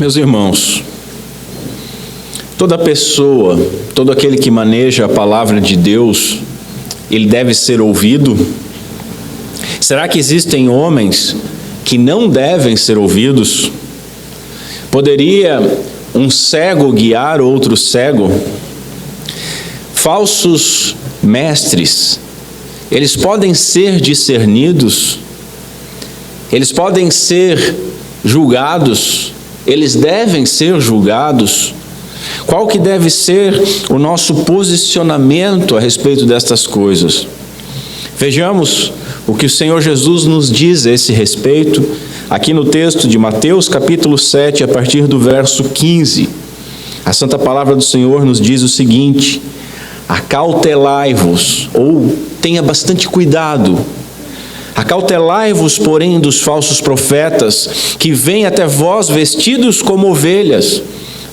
Meus irmãos, toda pessoa, todo aquele que maneja a palavra de Deus, ele deve ser ouvido? Será que existem homens que não devem ser ouvidos? Poderia um cego guiar outro cego? Falsos mestres, eles podem ser discernidos? Eles podem ser julgados? Eles devem ser julgados? Qual que deve ser o nosso posicionamento a respeito destas coisas? Vejamos o que o Senhor Jesus nos diz a esse respeito, aqui no texto de Mateus capítulo 7, a partir do verso 15. A Santa Palavra do Senhor nos diz o seguinte: acautelai-vos, ou tenha bastante cuidado. Acautelai-vos, porém, dos falsos profetas, que vêm até vós vestidos como ovelhas,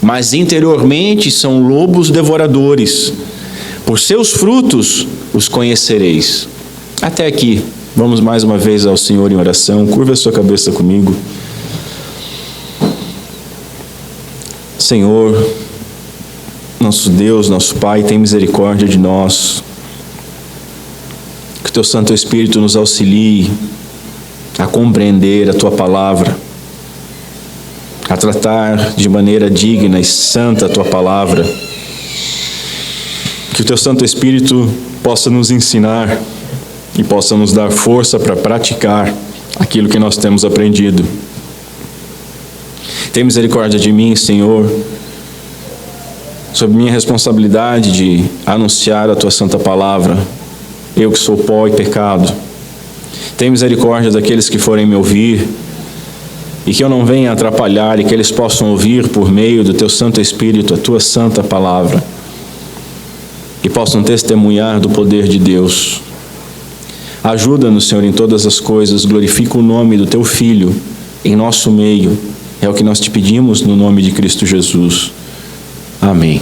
mas interiormente são lobos devoradores. Por seus frutos os conhecereis. Até aqui, vamos mais uma vez ao Senhor em oração. Curva a sua cabeça comigo. Senhor, nosso Deus, nosso Pai, tem misericórdia de nós. Que o Teu Santo Espírito nos auxilie a compreender a Tua Palavra, a tratar de maneira digna e santa a Tua Palavra. Que o Teu Santo Espírito possa nos ensinar e possa nos dar força para praticar aquilo que nós temos aprendido. Tem misericórdia de mim, Senhor, sobre minha responsabilidade de anunciar a Tua Santa Palavra, eu que sou pó e pecado. Tem misericórdia daqueles que forem me ouvir, e que eu não venha atrapalhar, e que eles possam ouvir por meio do Teu Santo Espírito a Tua Santa Palavra, e possam testemunhar do poder de Deus. Ajuda-nos, Senhor, em todas as coisas, glorifica o nome do Teu Filho em nosso meio, é o que nós te pedimos no nome de Cristo Jesus. Amém.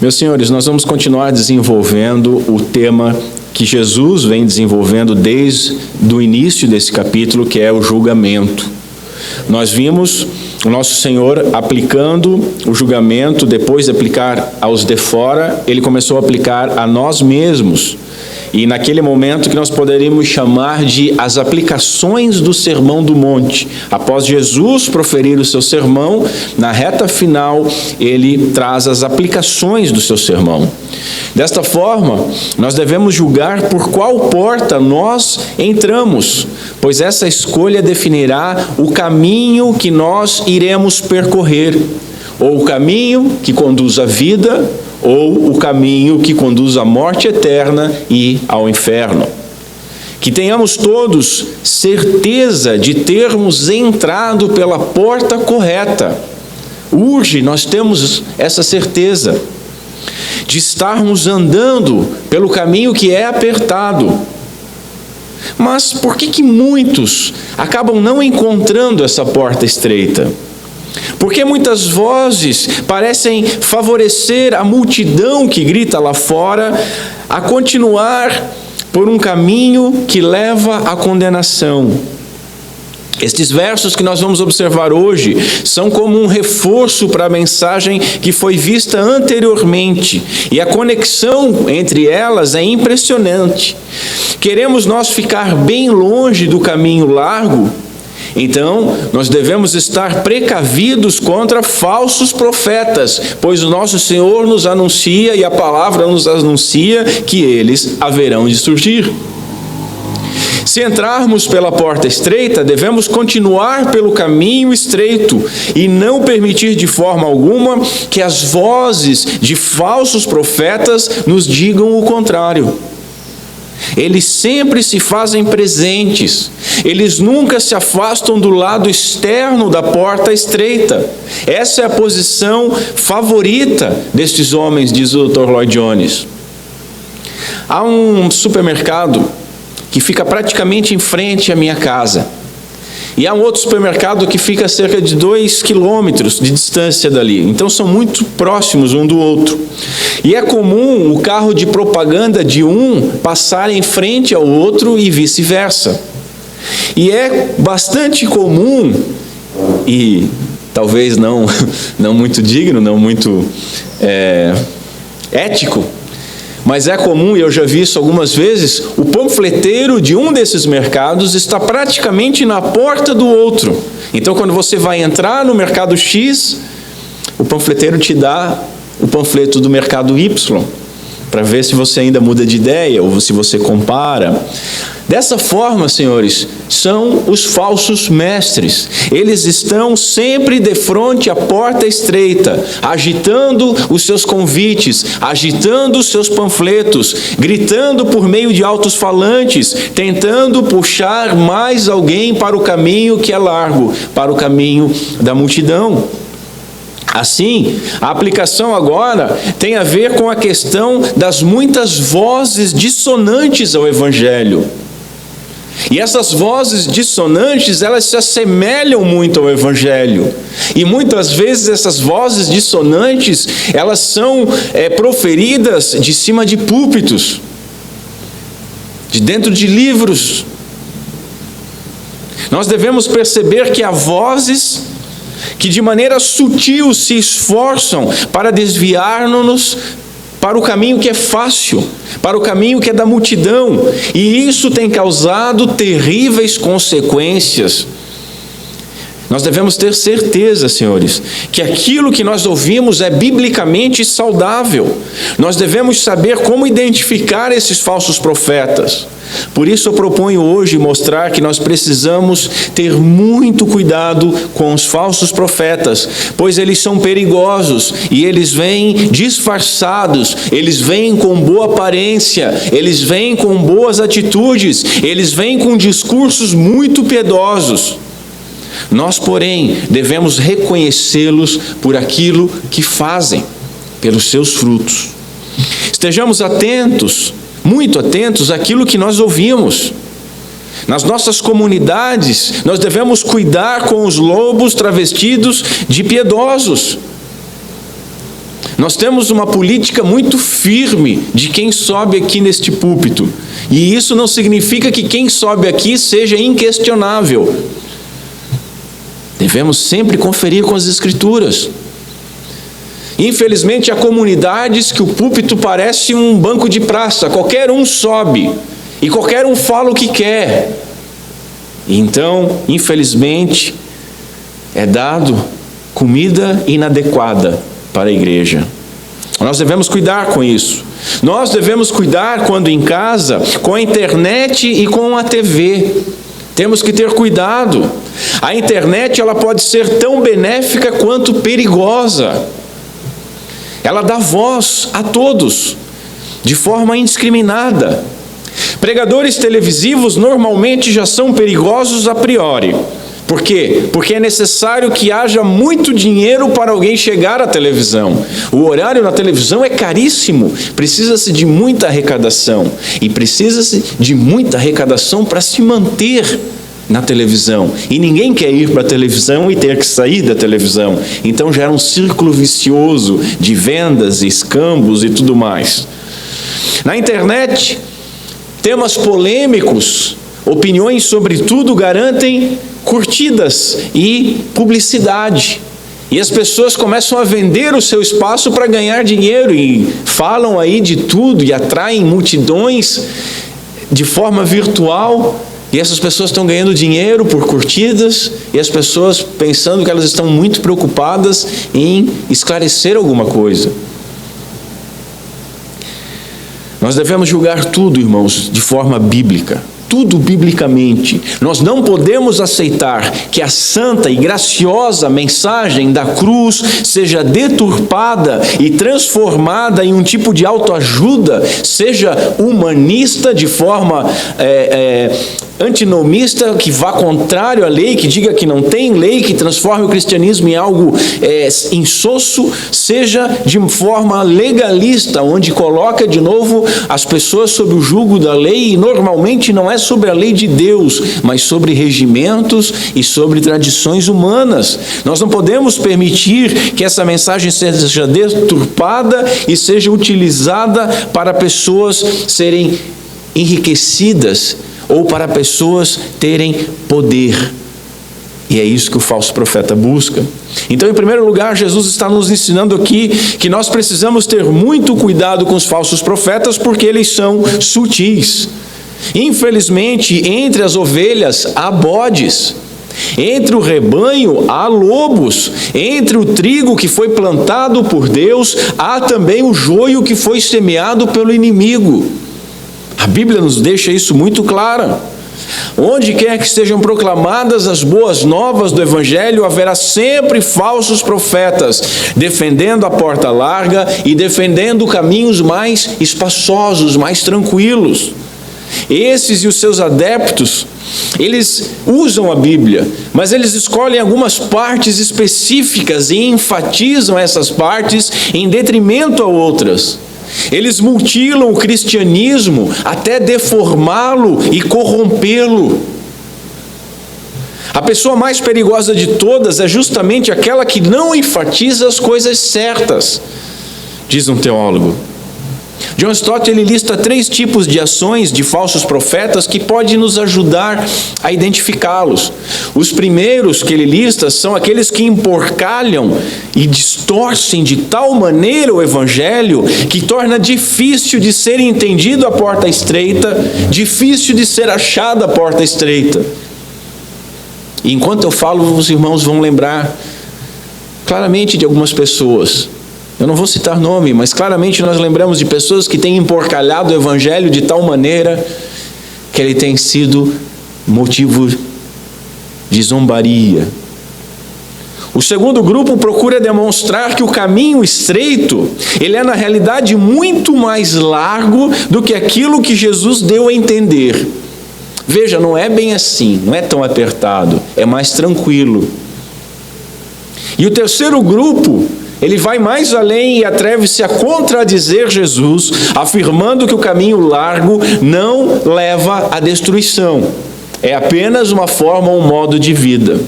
Meus senhores, nós vamos continuar desenvolvendo o tema que Jesus vem desenvolvendo desde o início desse capítulo, que é o julgamento. Nós vimos o nosso Senhor aplicando o julgamento, depois de aplicar aos de fora, Ele começou a aplicar a nós mesmos. E naquele momento que nós poderíamos chamar de as aplicações do Sermão do Monte. Após Jesus proferir o seu sermão, na reta final, ele traz as aplicações do seu sermão. Desta forma, nós devemos julgar por qual porta nós entramos, pois essa escolha definirá o caminho que nós iremos percorrer, ou o caminho que conduz à vida, ou o caminho que conduz à morte eterna e ao inferno. Que tenhamos todos certeza de termos entrado pela porta correta. Urge nós temos essa certeza de estarmos andando pelo caminho que é apertado. Mas por que muitos acabam não encontrando essa porta estreita? Porque muitas vozes parecem favorecer a multidão que grita lá fora a continuar por um caminho que leva à condenação. Estes versos que nós vamos observar hoje são como um reforço para a mensagem que foi vista anteriormente, e a conexão entre elas é impressionante. Queremos nós ficar bem longe do caminho largo? Então, nós devemos estar precavidos contra falsos profetas, pois o nosso Senhor nos anuncia e a palavra nos anuncia que eles haverão de surgir. Se entrarmos pela porta estreita, devemos continuar pelo caminho estreito e não permitir de forma alguma que as vozes de falsos profetas nos digam o contrário. Eles sempre se fazem presentes, eles nunca se afastam do lado externo da porta estreita. Essa é a posição favorita destes homens, diz o Dr. Lloyd Jones. Há um supermercado que fica praticamente em frente à minha casa. E há um outro supermercado que fica a cerca de 2 quilômetros de distância dali. Então são muito próximos um do outro. E é comum o carro de propaganda de um passar em frente ao outro e vice-versa. E é bastante comum e talvez não muito digno, não muito ético, mas é comum, e eu já vi isso algumas vezes, o panfleteiro de um desses mercados está praticamente na porta do outro. Então, quando você vai entrar no mercado X, o panfleteiro te dá o panfleto do mercado Y, para ver se você ainda muda de ideia ou se você compara. Dessa forma, senhores, são os falsos mestres. Eles estão sempre de frente à porta estreita, agitando os seus convites, agitando os seus panfletos, gritando por meio de altos falantes, tentando puxar mais alguém para o caminho que é largo, para o caminho da multidão. Assim, a aplicação agora tem a ver com a questão das muitas vozes dissonantes ao Evangelho. E essas vozes dissonantes, elas se assemelham muito ao Evangelho. E muitas vezes essas vozes dissonantes, elas são proferidas de cima de púlpitos, de dentro de livros. Nós devemos perceber que há vozes que de maneira sutil se esforçam para desviar-nos para o caminho que é fácil, para o caminho que é da multidão, e isso tem causado terríveis consequências. Nós devemos ter certeza, senhores, que aquilo que nós ouvimos é biblicamente saudável. Nós devemos saber como identificar esses falsos profetas. Por isso eu proponho hoje mostrar que nós precisamos ter muito cuidado com os falsos profetas, pois eles são perigosos e eles vêm disfarçados, eles vêm com boa aparência, eles vêm com boas atitudes, eles vêm com discursos muito piedosos. Nós, porém, devemos reconhecê-los por aquilo que fazem, pelos seus frutos. Estejamos atentos, muito atentos àquilo que nós ouvimos. Nas nossas comunidades, nós devemos cuidar com os lobos travestidos de piedosos. Nós temos uma política muito firme de quem sobe aqui neste púlpito. E isso não significa que quem sobe aqui seja inquestionável. Devemos sempre conferir com as Escrituras. Infelizmente, há comunidades que o púlpito parece um banco de praça. Qualquer um sobe e qualquer um fala o que quer. Então, infelizmente, é dado comida inadequada para a igreja. Nós devemos cuidar com isso. Nós devemos cuidar quando em casa, com a internet e com a TV. Temos que ter cuidado. A internet, ela pode ser tão benéfica quanto perigosa. Ela dá voz a todos, de forma indiscriminada. Pregadores televisivos normalmente já são perigosos a priori. Por quê? Porque é necessário que haja muito dinheiro para alguém chegar à televisão. O horário na televisão é caríssimo. Precisa-se de muita arrecadação. E precisa-se de muita arrecadação para se manter na televisão. E ninguém quer ir para a televisão e ter que sair da televisão. Então gera um círculo vicioso de vendas, escambos e tudo mais. Na internet, temas polêmicos, opiniões sobre tudo garantem curtidas e publicidade. E as pessoas começam a vender o seu espaço para ganhar dinheiro e falam aí de tudo e atraem multidões de forma virtual. E essas pessoas estão ganhando dinheiro por curtidas e as pessoas pensando que elas estão muito preocupadas em esclarecer alguma coisa. Nós devemos julgar tudo, irmãos, de forma bíblica. Tudo biblicamente. Nós não podemos aceitar que a santa e graciosa mensagem da cruz seja deturpada e transformada em um tipo de autoajuda, seja humanista de forma antinomista, que vá contrário à lei, que diga que não tem lei, que transforme o cristianismo em algo insosso, seja de forma legalista, onde coloca de novo as pessoas sob o jugo da lei, e normalmente não é sobre a lei de Deus, mas sobre regimentos e sobre tradições humanas. Nós não podemos permitir que essa mensagem seja deturpada e seja utilizada para pessoas serem enriquecidas ou para pessoas terem poder. E é isso que o falso profeta busca. Então, em primeiro lugar, Jesus está nos ensinando aqui que nós precisamos ter muito cuidado com os falsos profetas, porque eles são sutis. Infelizmente, entre as ovelhas há bodes, entre o rebanho há lobos, entre o trigo que foi plantado por Deus, há também o joio que foi semeado pelo inimigo. A Bíblia nos deixa isso muito claro. Onde quer que sejam proclamadas as boas novas do Evangelho, haverá sempre falsos profetas, defendendo a porta larga e defendendo caminhos mais espaçosos, mais tranquilos. Esses e os seus adeptos, eles usam a Bíblia, mas eles escolhem algumas partes específicas e enfatizam essas partes em detrimento a outras. Eles mutilam o cristianismo até deformá-lo e corrompê-lo. A pessoa mais perigosa de todas é justamente aquela que não enfatiza as coisas certas, diz um teólogo. John Stott, ele lista 3 tipos de ações de falsos profetas que podem nos ajudar a identificá-los. Os primeiros que ele lista são aqueles que emporcalham e distorcem de tal maneira o Evangelho que torna difícil de ser entendido a porta estreita, difícil de ser achada a porta estreita. E enquanto eu falo, os irmãos vão lembrar claramente de algumas pessoas. Eu não vou citar nome, mas claramente nós lembramos de pessoas que têm emporcalhado o Evangelho de tal maneira que ele tem sido motivo de zombaria. O segundo grupo procura demonstrar que o caminho estreito, ele é na realidade muito mais largo do que aquilo que Jesus deu a entender. Veja, não é bem assim, não é tão apertado, é mais tranquilo. E o terceiro grupo, ele vai mais além e atreve-se a contradizer Jesus, afirmando que o caminho largo não leva à destruição. É apenas uma forma, um modo de vida.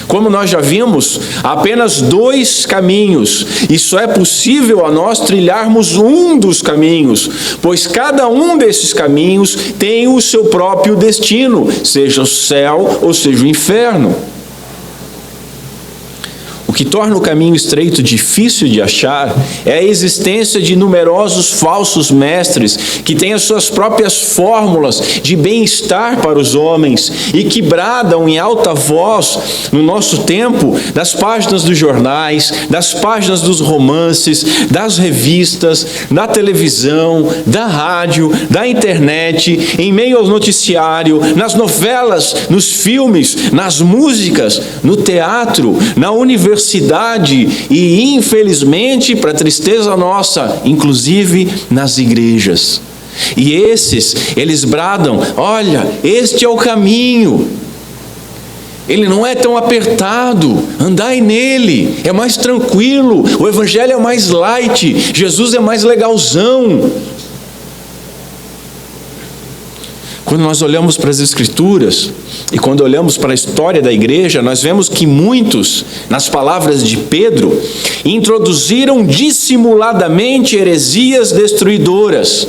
Como nós já vimos, há apenas 2 caminhos, e só é possível a nós trilharmos um dos caminhos, pois cada um desses caminhos tem o seu próprio destino, seja o céu ou seja o inferno. O que torna o caminho estreito difícil de achar é a existência de numerosos falsos mestres que têm as suas próprias fórmulas de bem-estar para os homens e que bradam em alta voz no nosso tempo das páginas dos jornais, das páginas dos romances, das revistas, da televisão, da rádio, da internet, em meio ao noticiário, nas novelas, nos filmes, nas músicas, no teatro, na universidade e, infelizmente, para tristeza nossa, inclusive nas igrejas. E eles bradam: olha, este é o caminho. Ele não é tão apertado, andai nele, é mais tranquilo, o Evangelho é mais light, Jesus é mais legalzão. Quando nós olhamos para as Escrituras e quando olhamos para a história da igreja, nós vemos que muitos, nas palavras de Pedro, introduziram dissimuladamente heresias destruidoras.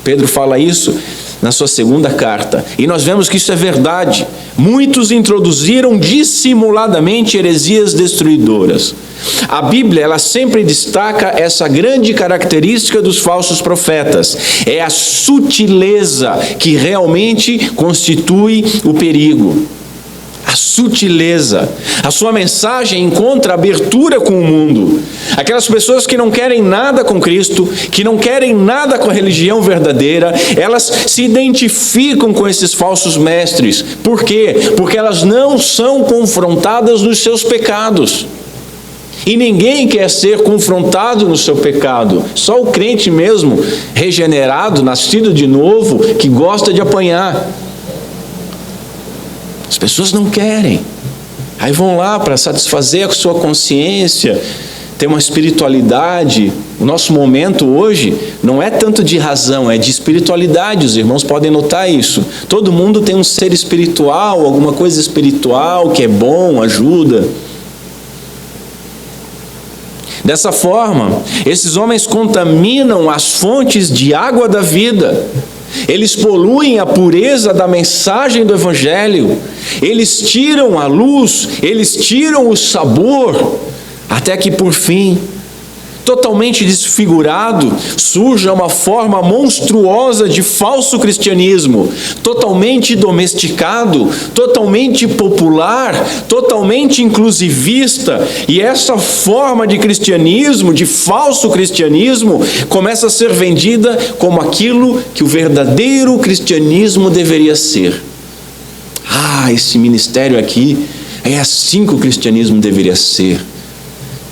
Pedro fala isso na sua segunda carta, e nós vemos que isso é verdade. Muitos introduziram dissimuladamente heresias destruidoras. A Bíblia, ela sempre destaca essa grande característica dos falsos profetas. É a sutileza que realmente constitui o perigo. A sutileza. A sua mensagem encontra abertura com o mundo. Aquelas pessoas que não querem nada com Cristo, que não querem nada com a religião verdadeira, elas se identificam com esses falsos mestres. Por quê? Porque elas não são confrontadas nos seus pecados. E ninguém quer ser confrontado no seu pecado. Só o crente mesmo, regenerado, nascido de novo, que gosta de apanhar. As pessoas não querem. Aí vão lá para satisfazer a sua consciência, ter uma espiritualidade. O nosso momento hoje não é tanto de razão, é de espiritualidade. Os irmãos podem notar isso. Todo mundo tem um ser espiritual, alguma coisa espiritual que é bom, ajuda. Dessa forma, esses homens contaminam as fontes de água da vida. Eles poluem a pureza da mensagem do Evangelho, eles tiram a luz, eles tiram o sabor, até que por fim, totalmente desfigurado, surja uma forma monstruosa de falso cristianismo, totalmente domesticado, totalmente popular, totalmente inclusivista, e essa forma de cristianismo, de falso cristianismo, começa a ser vendida como aquilo que o verdadeiro cristianismo deveria ser. Esse ministério aqui é assim que o cristianismo deveria ser.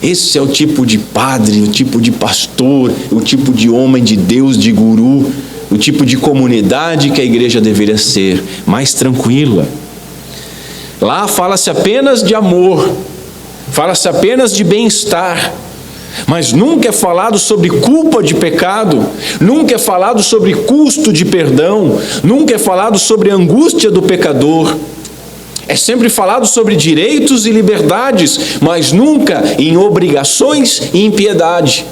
Esse é o tipo de padre, o tipo de pastor, o tipo de homem de Deus, de guru, o tipo de comunidade que a igreja deveria ser, mais tranquila. Lá fala-se apenas de amor, fala-se apenas de bem-estar, mas nunca é falado sobre culpa de pecado, nunca é falado sobre custo de perdão, nunca é falado sobre a angústia do pecador. É sempre falado sobre direitos e liberdades, mas nunca em obrigações e impiedade.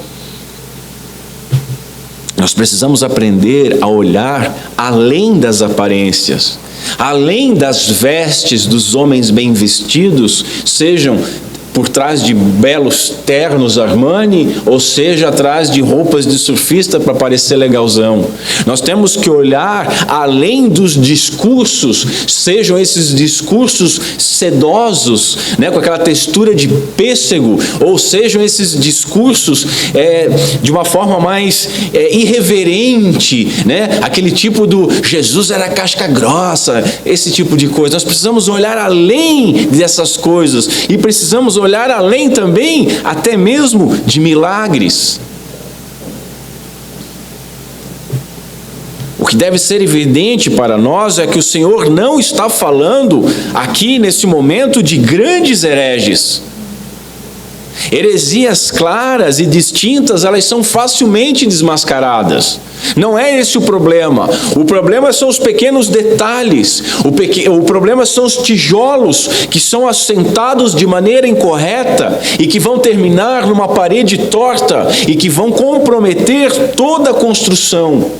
Nós precisamos aprender a olhar além das aparências, além das vestes dos homens bem vestidos, sejam por trás de belos ternos Armani, ou seja, atrás de roupas de surfista para parecer legalzão. Nós temos que olhar além dos discursos, sejam esses discursos sedosos, com aquela textura de pêssego, ou sejam esses discursos de uma forma mais irreverente, aquele tipo do Jesus era casca grossa, esse tipo de coisa. Nós precisamos olhar além dessas coisas e precisamos olhar além também, até mesmo de milagres. O que deve ser evidente para nós é que o Senhor não está falando aqui nesse momento de grandes hereges. Heresias claras e distintas, elas são facilmente desmascaradas. Não é esse o problema. O problema são os pequenos detalhes. O problema são os tijolos que são assentados de maneira incorreta e que vão terminar numa parede torta e que vão comprometer toda a construção.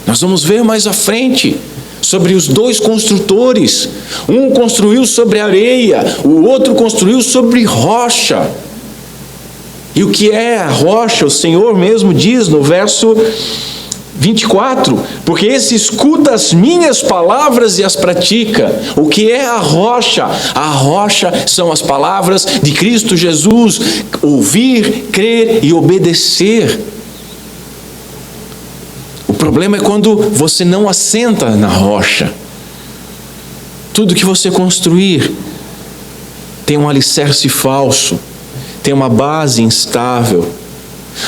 Nós vamos ver mais à frente sobre os dois construtores. Um construiu sobre areia, o outro construiu sobre rocha. E o que é a rocha? O Senhor mesmo diz no verso 24, porque esse escuta as minhas palavras e as pratica. O que é a rocha? A rocha são as palavras de Cristo Jesus, ouvir, crer e obedecer. O problema é quando você não assenta na rocha. Tudo que você construir tem um alicerce falso, tem uma base instável.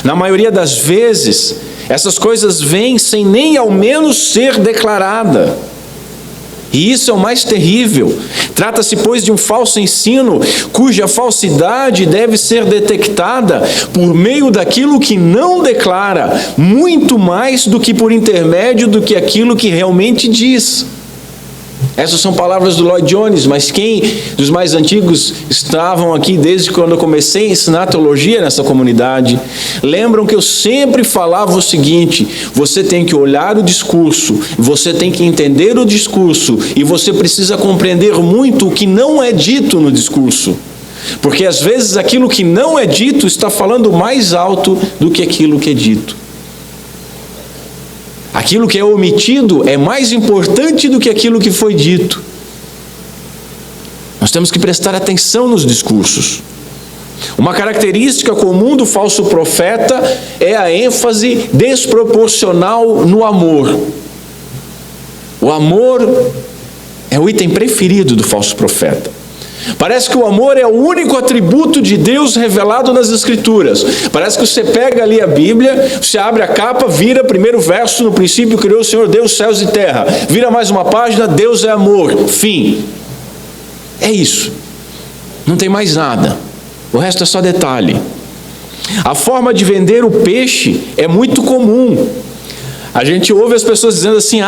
Na maioria das vezes, essas coisas vêm sem nem ao menos ser declarada. E isso é o mais terrível. Trata-se, pois, de um falso ensino, cuja falsidade deve ser detectada por meio daquilo que não declara, muito mais do que por intermédio do que aquilo que realmente diz. Essas são palavras do Lloyd Jones, mas quem dos mais antigos estavam aqui desde quando eu comecei a ensinar teologia nessa comunidade, lembram que eu sempre falava o seguinte: você tem que olhar o discurso, você tem que entender o discurso, e você precisa compreender muito o que não é dito no discurso. Porque às vezes aquilo que não é dito está falando mais alto do que aquilo que é dito. Aquilo que é omitido é mais importante do que aquilo que foi dito. Nós temos que prestar atenção nos discursos. Uma característica comum do falso profeta é a ênfase desproporcional no amor. O amor é o item preferido do falso profeta. Parece que o amor é o único atributo de Deus revelado nas Escrituras. Parece que você pega ali a Bíblia, você abre a capa, vira primeiro verso: no princípio criou o Senhor Deus céus e terra. Vira mais uma página: Deus é amor. Fim. É isso. Não tem mais nada. O resto é só detalhe. A forma de vender o peixe é muito comum. A gente ouve as pessoas dizendo assim: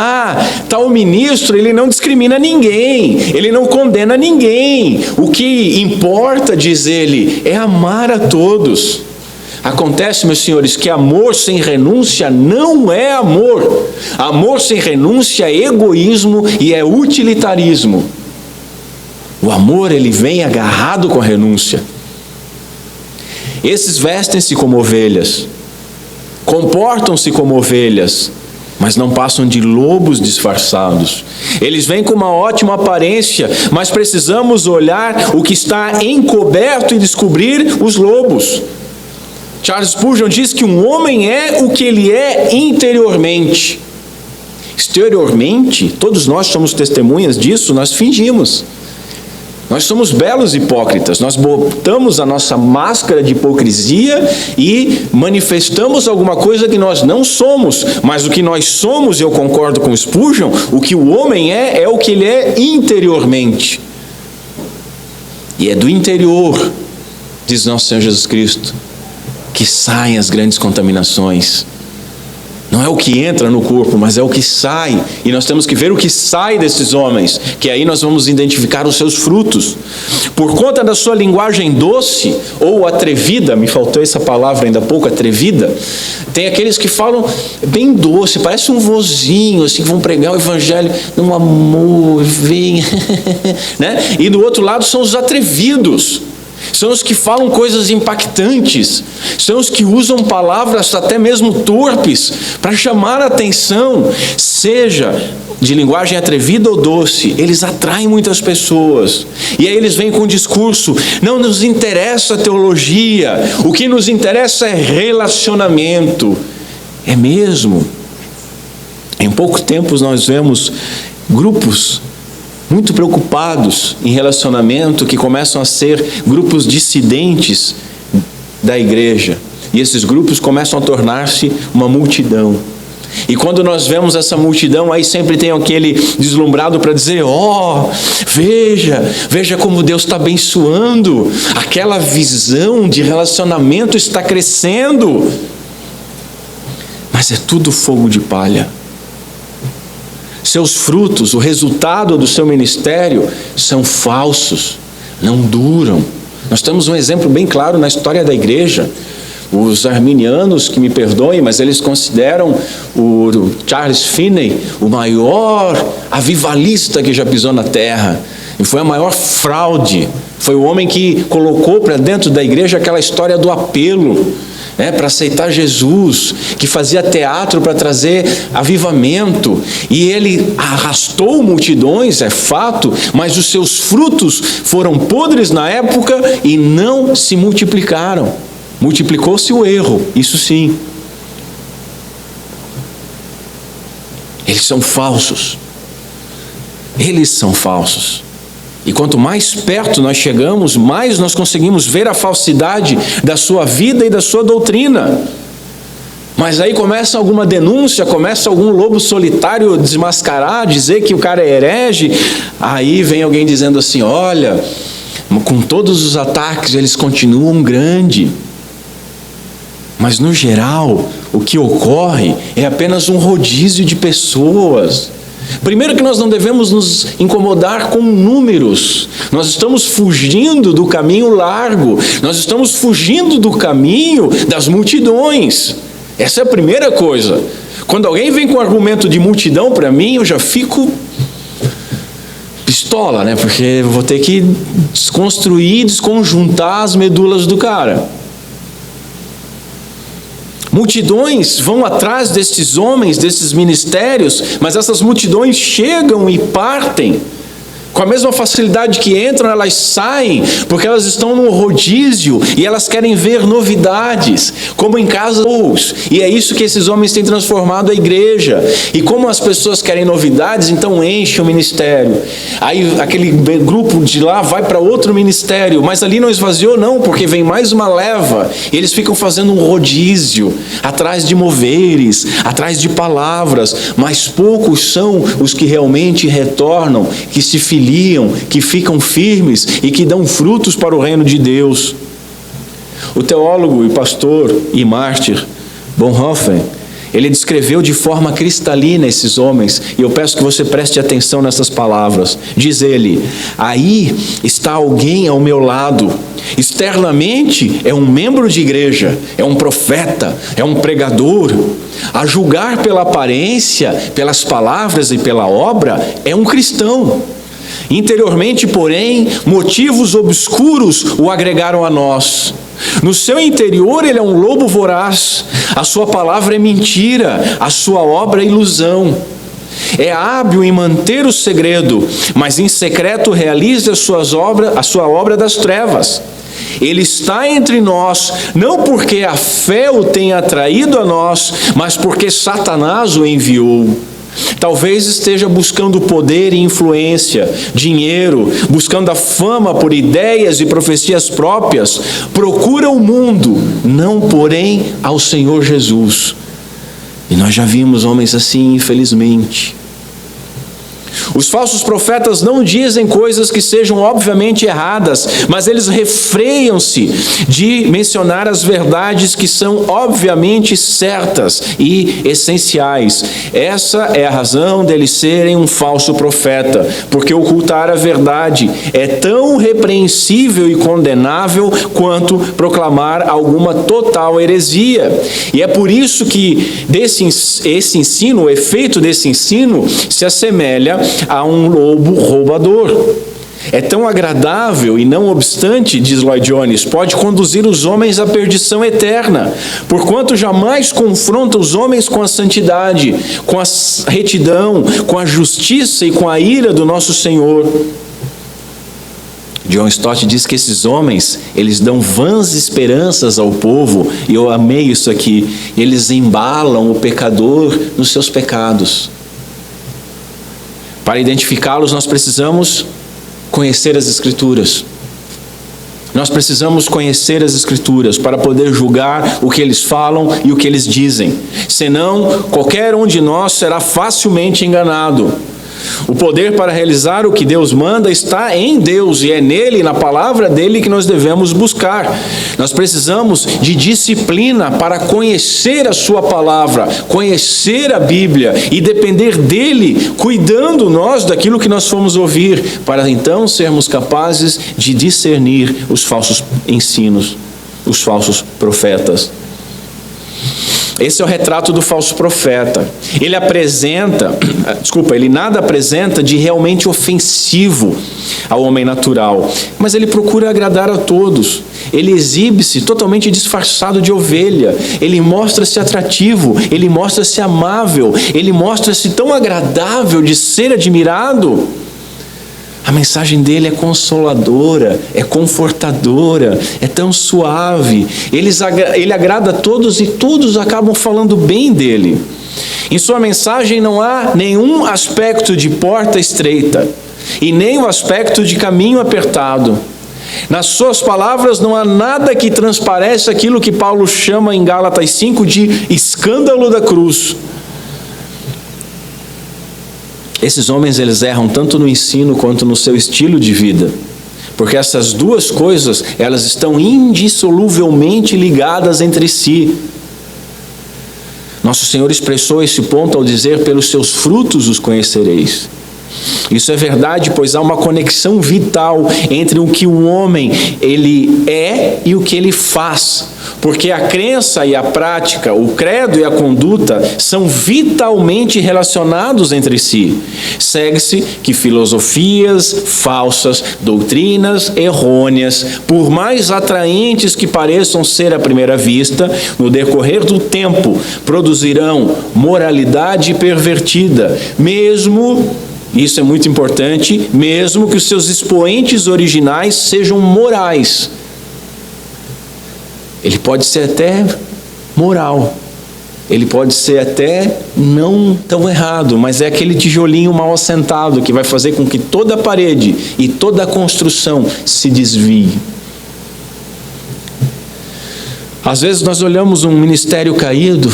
tal ministro, ele não discrimina ninguém, ele não condena ninguém. O que importa, diz ele, é amar a todos. Acontece, meus senhores, que amor sem renúncia não é amor. Amor sem renúncia é egoísmo e é utilitarismo. O amor, ele vem agarrado com a renúncia. Esses vestem-se como ovelhas, comportam-se como ovelhas, mas não passam de lobos disfarçados. Eles vêm com uma ótima aparência, mas precisamos olhar o que está encoberto e descobrir os lobos. Charles Spurgeon diz que um homem é o que ele é interiormente. Exteriormente, todos nós somos testemunhas disso, nós fingimos. Nós somos belos hipócritas, nós botamos a nossa máscara de hipocrisia e manifestamos alguma coisa que nós não somos, mas o que nós somos, eu concordo com Spurgeon, o que o homem é o que ele é interiormente. E é do interior, diz nosso Senhor Jesus Cristo, que saem as grandes contaminações. Não é o que entra no corpo, mas é o que sai. E nós temos que ver o que sai desses homens, que aí nós vamos identificar os seus frutos. Por conta da sua linguagem doce ou atrevida, me faltou essa palavra ainda há pouco, atrevida, tem aqueles que falam bem doce, parece um vozinho, assim, que vão pregar o evangelho no amor, vem, né? E do outro lado são os atrevidos. São os que falam coisas impactantes, são os que usam palavras até mesmo torpes para chamar a atenção, seja de linguagem atrevida ou doce, eles atraem muitas pessoas. E aí eles vêm com o discurso: não nos interessa a teologia, o que nos interessa é relacionamento. É mesmo. Em pouco tempo nós vemos grupos muito preocupados em relacionamento, que começam a ser grupos dissidentes da igreja. E esses grupos começam a tornar-se uma multidão. E quando nós vemos essa multidão, aí sempre tem aquele deslumbrado para dizer: veja como Deus está abençoando, aquela visão de relacionamento está crescendo. Mas é tudo fogo de palha. Seus frutos, o resultado do seu ministério, são falsos, não duram. Nós temos um exemplo bem claro na história da igreja. Os arminianos, que me perdoem, mas eles consideram o Charles Finney o maior avivalista que já pisou na terra. E foi a maior fraude. Foi o homem que colocou para dentro da igreja aquela história do apelo, para aceitar Jesus, que fazia teatro para trazer avivamento, e ele arrastou multidões, é fato, mas os seus frutos foram podres na época e não se multiplicaram. Multiplicou-se o erro, isso sim. Eles são falsos. Eles são falsos. E quanto mais perto nós chegamos, mais nós conseguimos ver a falsidade da sua vida e da sua doutrina. Mas aí começa alguma denúncia, começa algum lobo solitário desmascarar, dizer que o cara é herege. Aí vem alguém dizendo assim: olha, com todos os ataques eles continuam grandes. Mas no geral, o que ocorre é apenas um rodízio de pessoas. Primeiro que nós não devemos nos incomodar com números. Nós estamos fugindo do caminho largo. Nós estamos fugindo do caminho das multidões. Essa é a primeira coisa. Quando alguém vem com argumento de multidão para mim, eu já fico pistola, né? Porque eu vou ter que desconstruir, desconjuntar as medulas do cara. Multidões vão atrás destes homens, desses ministérios, mas essas multidões chegam e partem. Com a mesma facilidade que entram, elas saem, porque elas estão num rodízio e elas querem ver novidades, como em casa. E é isso que esses homens têm transformado a igreja. E como as pessoas querem novidades, então enchem o ministério. Aí aquele grupo de lá vai para outro ministério, mas ali não esvaziou não, porque vem mais uma leva. E eles ficam fazendo um rodízio, atrás de moveres, atrás de palavras, mas poucos são os que realmente retornam, que se filiam, que ficam firmes e que dão frutos para o reino de Deus. O teólogo e pastor e mártir Bonhoeffer, Ele descreveu de forma cristalina esses homens, e eu peço que você preste atenção nessas palavras. Diz ele: aí está alguém ao meu lado. Externamente é um membro de igreja, é um profeta, é um pregador. A julgar pela aparência, pelas palavras e pela obra, é um cristão. Interiormente, porém, motivos obscuros o agregaram a nós. No seu interior ele é um lobo voraz, a sua palavra é mentira, a sua obra é ilusão. É hábil em manter o segredo, mas em secreto realiza a sua obra das trevas. Ele está entre nós, não porque a fé o tenha atraído a nós, mas porque Satanás o enviou. Talvez esteja buscando poder e influência, dinheiro, buscando a fama por ideias e profecias próprias. Procura o mundo, não porém ao Senhor Jesus. E nós já vimos homens assim, infelizmente. Os falsos profetas não dizem coisas que sejam obviamente erradas, mas eles refreiam-se de mencionar as verdades que são obviamente certas e essenciais. Essa é a razão deles serem um falso profeta, porque ocultar a verdade é tão repreensível e condenável quanto proclamar alguma total heresia. E é por isso que esse ensino, o efeito desse ensino, se assemelha a um lobo roubador. É tão agradável e, não obstante, diz Lloyd Jones, pode conduzir os homens à perdição eterna, porquanto jamais confronta os homens com a santidade, com a retidão, com a justiça e com a ira do nosso Senhor. John Stott diz que esses homens, eles dão vãs esperanças ao povo, e eu amei isso aqui, eles embalam o pecador nos seus pecados. Para identificá-los, nós precisamos conhecer as Escrituras. Nós precisamos conhecer as Escrituras para poder julgar o que eles falam e o que eles dizem. Senão, qualquer um de nós será facilmente enganado. O poder para realizar o que Deus manda está em Deus, e é nele, na palavra dele, que nós devemos buscar. Nós precisamos de disciplina para conhecer a sua palavra, conhecer a Bíblia e depender dele, cuidando nós daquilo que nós fomos ouvir, para então sermos capazes de discernir os falsos ensinos, os falsos profetas. Esse é o retrato do falso profeta. Ele nada apresenta de realmente ofensivo ao homem natural, mas ele procura agradar a todos. Ele exibe-se totalmente disfarçado de ovelha. Ele mostra-se atrativo, ele mostra-se amável, ele mostra-se tão agradável de ser admirado. A mensagem dele é consoladora, é confortadora, é tão suave. Ele agrada a todos e todos acabam falando bem dele. Em sua mensagem não há nenhum aspecto de porta estreita e nem o aspecto de caminho apertado. Nas suas palavras não há nada que transparece aquilo que Paulo chama em Gálatas 5 de escândalo da cruz. Esses homens, eles erram tanto no ensino quanto no seu estilo de vida, porque essas duas coisas, elas estão indissoluvelmente ligadas entre si. Nosso Senhor expressou esse ponto ao dizer: pelos seus frutos os conhecereis. Isso é verdade, pois há uma conexão vital entre o que o homem ele é e o que ele faz, porque a crença e a prática, o credo e a conduta são vitalmente relacionados entre si. Segue-se que filosofias falsas, doutrinas errôneas, por mais atraentes que pareçam ser à primeira vista, no decorrer do tempo produzirão moralidade pervertida, isso é muito importante, mesmo que os seus expoentes originais sejam morais. Ele pode ser até moral, ele pode ser até não tão errado, mas é aquele tijolinho mal assentado que vai fazer com que toda a parede e toda a construção se desvie. Às vezes nós olhamos um ministério caído,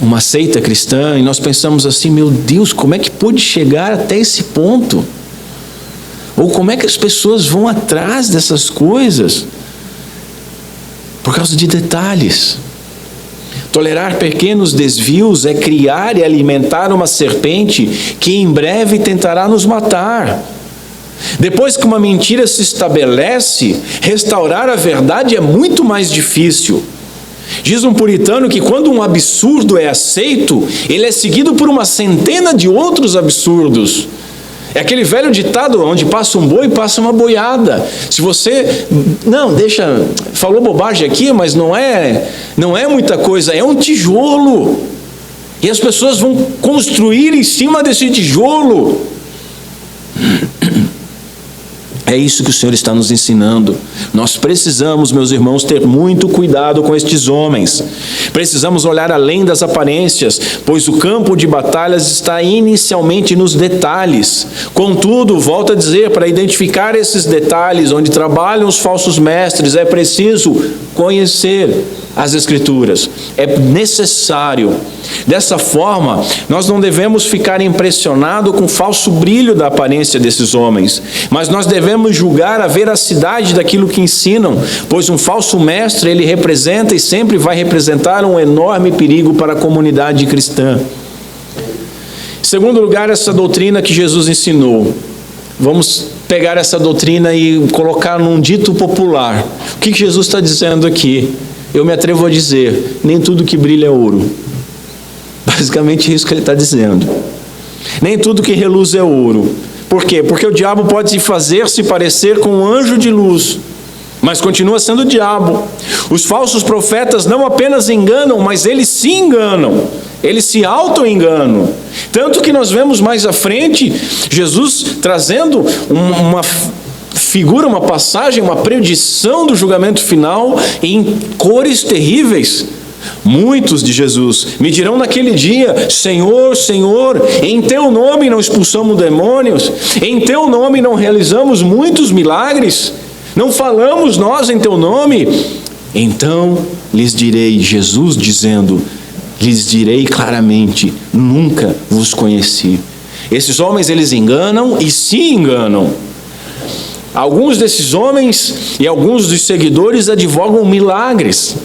uma seita cristã, e nós pensamos assim: meu Deus, como é que pôde chegar até esse ponto? Ou como é que as pessoas vão atrás dessas coisas? Por causa de detalhes. Tolerar pequenos desvios é criar e alimentar uma serpente que em breve tentará nos matar. Depois que uma mentira se estabelece, restaurar a verdade é muito mais difícil. Diz um puritano que quando um absurdo é aceito, ele é seguido por uma centena de outros absurdos. É aquele velho ditado onde passa um boi, passa uma boiada. Se você, falou bobagem aqui, mas não é muita coisa, é um tijolo. E as pessoas vão construir em cima desse tijolo. É isso que o Senhor está nos ensinando. Nós precisamos, meus irmãos, ter muito cuidado com estes homens. Precisamos olhar além das aparências, pois o campo de batalhas está inicialmente nos detalhes. Contudo, volto a dizer, para identificar esses detalhes onde trabalham os falsos mestres, é preciso conhecer as Escrituras. É necessário. Dessa forma, nós não devemos ficar impressionados com o falso brilho da aparência desses homens, mas nós devemos julgar a veracidade daquilo que ensinam, pois um falso mestre, ele representa e sempre vai representar um enorme perigo para a comunidade cristã. Em segundo lugar, essa doutrina que Jesus ensinou. Vamos pegar essa doutrina e colocar num dito popular. O que Jesus está dizendo aqui? Eu me atrevo a dizer, nem tudo que brilha é ouro. Basicamente isso que ele está dizendo. Nem tudo que reluz é ouro. Por quê? Porque o diabo pode fazer se parecer com um anjo de luz, mas continua sendo o diabo. Os falsos profetas não apenas enganam, mas eles se enganam. Eles se auto-enganam. Tanto que nós vemos mais à frente, Jesus trazendo uma figura, uma passagem, uma predição do julgamento final em cores terríveis. Muitos de Jesus me dirão naquele dia: Senhor, Senhor, em teu nome não expulsamos demônios, em teu nome não realizamos muitos milagres, não falamos nós em teu nome? Então lhes direi, Jesus dizendo, lhes direi claramente: nunca vos conheci. Esses homens, eles enganam e se enganam. Alguns desses homens e alguns dos seguidores advogam milagres.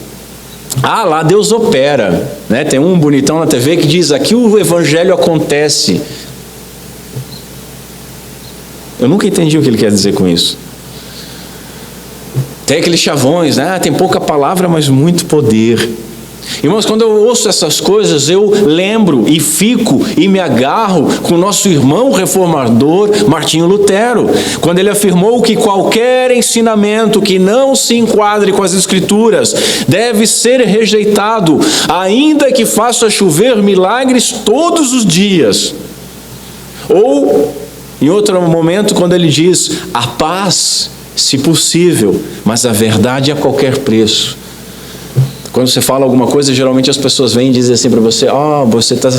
Ah, lá Deus opera, né? Tem um bonitão na TV que diz: aqui o evangelho acontece. Eu nunca entendi o que ele quer dizer com isso. Tem aqueles chavões, né? Tem pouca palavra, mas muito poder. Irmãos, quando eu ouço essas coisas, eu lembro e fico e me agarro com o nosso irmão reformador Martinho Lutero, quando ele afirmou que qualquer ensinamento que não se enquadre com as Escrituras deve ser rejeitado, ainda que faça chover milagres todos os dias. Ou, em outro momento, quando ele diz: a paz, se possível, mas a verdade a qualquer preço. Quando você fala alguma coisa, geralmente as pessoas vêm e dizem assim para você: você está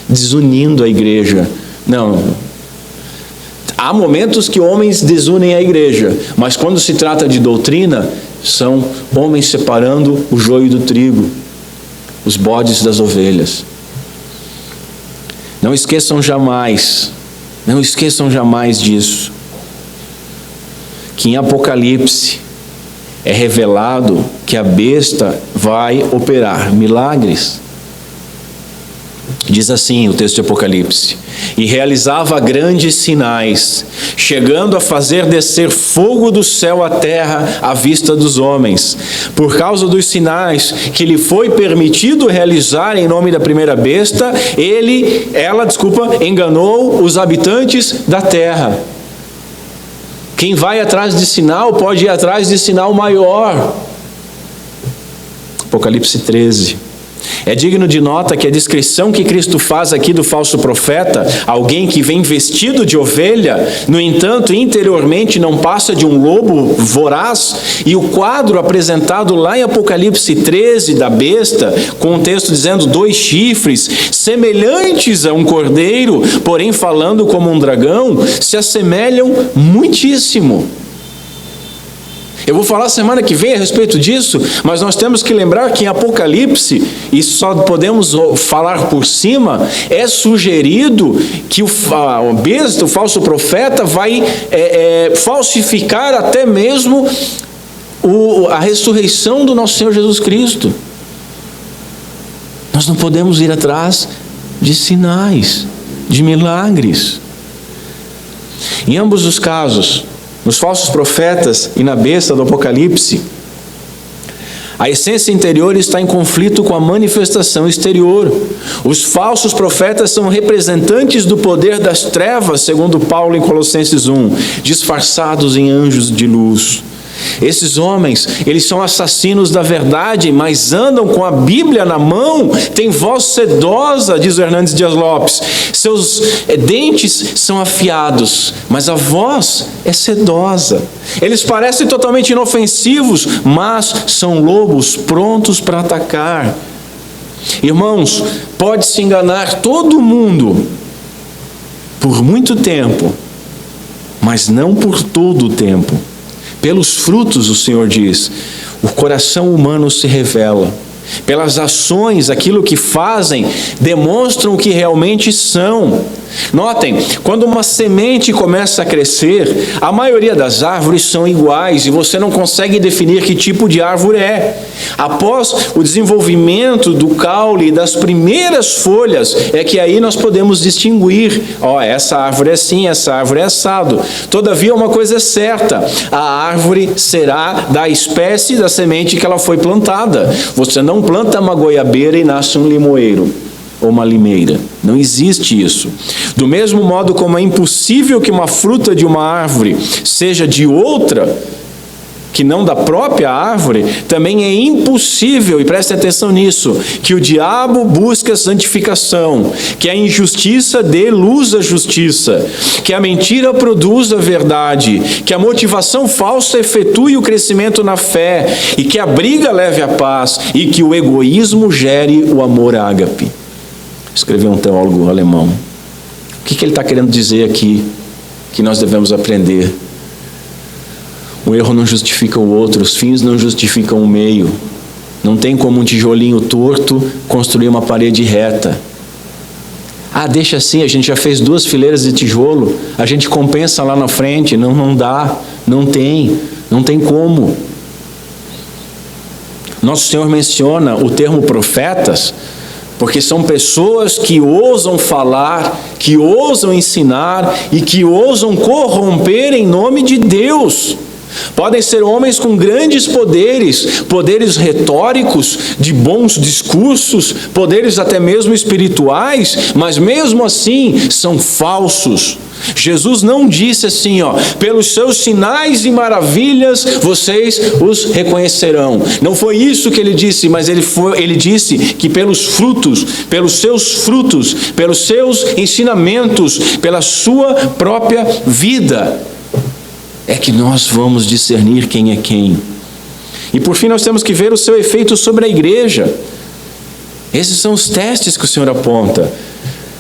desunindo a igreja. Não. Há momentos que homens desunem a igreja, mas quando se trata de doutrina, são homens separando o joio do trigo, os bodes das ovelhas. Não esqueçam jamais disso, que em Apocalipse é revelado que a besta vai operar milagres. Diz assim o texto de Apocalipse: e realizava grandes sinais, chegando a fazer descer fogo do céu à terra à vista dos homens. Por causa dos sinais que lhe foi permitido realizar em nome da primeira besta, ela enganou os habitantes da terra. Quem vai atrás de sinal pode ir atrás de sinal maior. Apocalipse 13. É digno de nota que a descrição que Cristo faz aqui do falso profeta, alguém que vem vestido de ovelha, no entanto, interiormente não passa de um lobo voraz, e o quadro apresentado lá em Apocalipse 13 da besta, com o texto dizendo 2 chifres, semelhantes a um cordeiro, porém falando como um dragão, se assemelham muitíssimo. Eu vou falar semana que vem a respeito disso, mas nós temos que lembrar que em Apocalipse, e só podemos falar por cima, é sugerido que a besta, o falso profeta, vai falsificar até mesmo a ressurreição do nosso Senhor Jesus Cristo. Nós não podemos ir atrás de sinais, de milagres. Em ambos os casos, nos falsos profetas e na besta do Apocalipse, a essência interior está em conflito com a manifestação exterior. Os falsos profetas são representantes do poder das trevas, segundo Paulo em Colossenses 1, disfarçados em anjos de luz. Esses homens, eles são assassinos da verdade, mas andam com a Bíblia na mão, têm voz sedosa, diz o Hernandes Dias Lopes. Seus dentes são afiados, mas a voz é sedosa. Eles parecem totalmente inofensivos, mas são lobos prontos para atacar. Irmãos, pode-se enganar todo mundo por muito tempo, mas não por todo o tempo. Pelos frutos, o Senhor diz, o coração humano se revela. Pelas ações, aquilo que fazem, demonstram o que realmente são. Notem, quando uma semente começa a crescer, a maioria das árvores são iguais e você não consegue definir que tipo de árvore é. Após o desenvolvimento do caule e das primeiras folhas, é que aí nós podemos distinguir, essa árvore é assim, essa árvore é assado. Todavia, uma coisa é certa, a árvore será da espécie da semente que ela foi plantada. Você não planta uma goiabeira e nasce um limoeiro ou uma limeira. Não existe isso. Do mesmo modo como é impossível que uma fruta de uma árvore seja de outra, que não da própria árvore, também é impossível, e preste atenção nisso, que o diabo busque a santificação, que a injustiça dê luz à justiça, que a mentira produza a verdade, que a motivação falsa efetue o crescimento na fé, e que a briga leve à paz, e que o egoísmo gere o amor ágape. Escreveu um teólogo alemão. O que ele está querendo dizer aqui, que nós devemos aprender? O erro não justifica o outro, os fins não justificam o meio. Não tem como um tijolinho torto construir uma parede reta. Deixa assim, a gente já fez 2 fileiras de tijolo, a gente compensa lá na frente. Não dá, não tem como. Nosso Senhor menciona o termo profetas, porque são pessoas que ousam falar, que ousam ensinar e que ousam corromper em nome de Deus. Podem ser homens com grandes poderes retóricos, de bons discursos, poderes até mesmo espirituais, mas mesmo assim são falsos. Jesus não disse assim, pelos seus sinais e maravilhas vocês os reconhecerão. Não foi isso que ele disse, mas ele disse que pelos frutos, pelos seus ensinamentos, pela sua própria vida, é que nós vamos discernir quem é quem. E por fim nós temos que ver o seu efeito sobre a igreja. Esses são os testes que o Senhor aponta.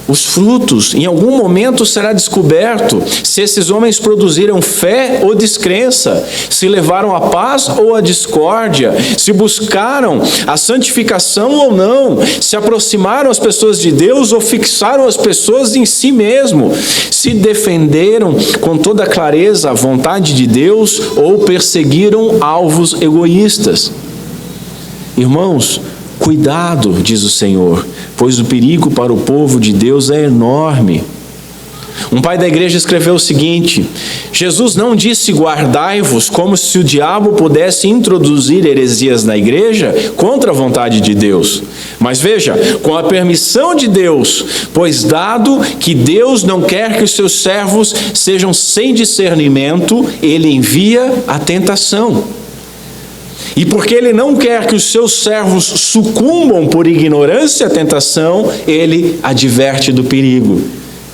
Os frutos, em algum momento será descoberto se esses homens produziram fé ou descrença, se levaram a paz ou a discórdia, se buscaram a santificação ou não, se aproximaram as pessoas de Deus ou fixaram as pessoas em si mesmo, se defenderam com toda clareza a vontade de Deus ou perseguiram alvos egoístas. Irmãos, cuidado, diz o Senhor, pois o perigo para o povo de Deus é enorme. Um pai da igreja escreveu o seguinte: Jesus não disse guardai-vos, como se o diabo pudesse introduzir heresias na igreja contra a vontade de Deus. Mas veja, com a permissão de Deus, pois dado que Deus não quer que os seus servos sejam sem discernimento, ele envia a tentação. E porque ele não quer que os seus servos sucumbam por ignorância à tentação, ele adverte do perigo.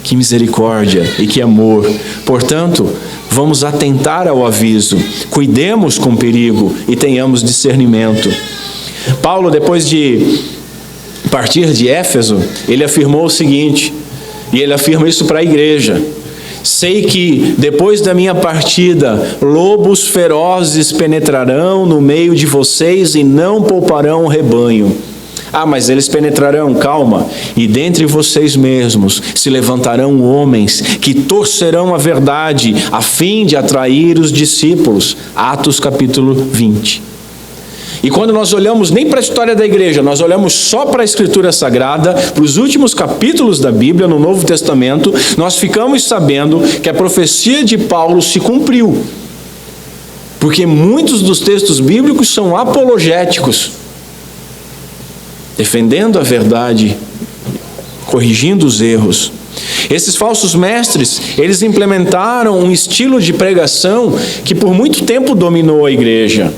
Que misericórdia e que amor. Portanto, vamos atentar ao aviso, cuidemos com perigo e tenhamos discernimento. Paulo, depois de partir de Éfeso, ele afirmou o seguinte, e ele afirma isso para a igreja: sei que, depois da minha partida, lobos ferozes penetrarão no meio de vocês e não pouparão o rebanho. Mas eles penetrarão, calma, e dentre vocês mesmos se levantarão homens que torcerão a verdade, a fim de atrair os discípulos. Atos capítulo 20. E quando nós olhamos nem para a história da igreja, nós olhamos só para a Escritura Sagrada, para os últimos capítulos da Bíblia, no Novo Testamento, nós ficamos sabendo que a profecia de Paulo se cumpriu. Porque muitos dos textos bíblicos são apologéticos, defendendo a verdade, corrigindo os erros. Esses falsos mestres, eles implementaram um estilo de pregação que por muito tempo dominou a igreja.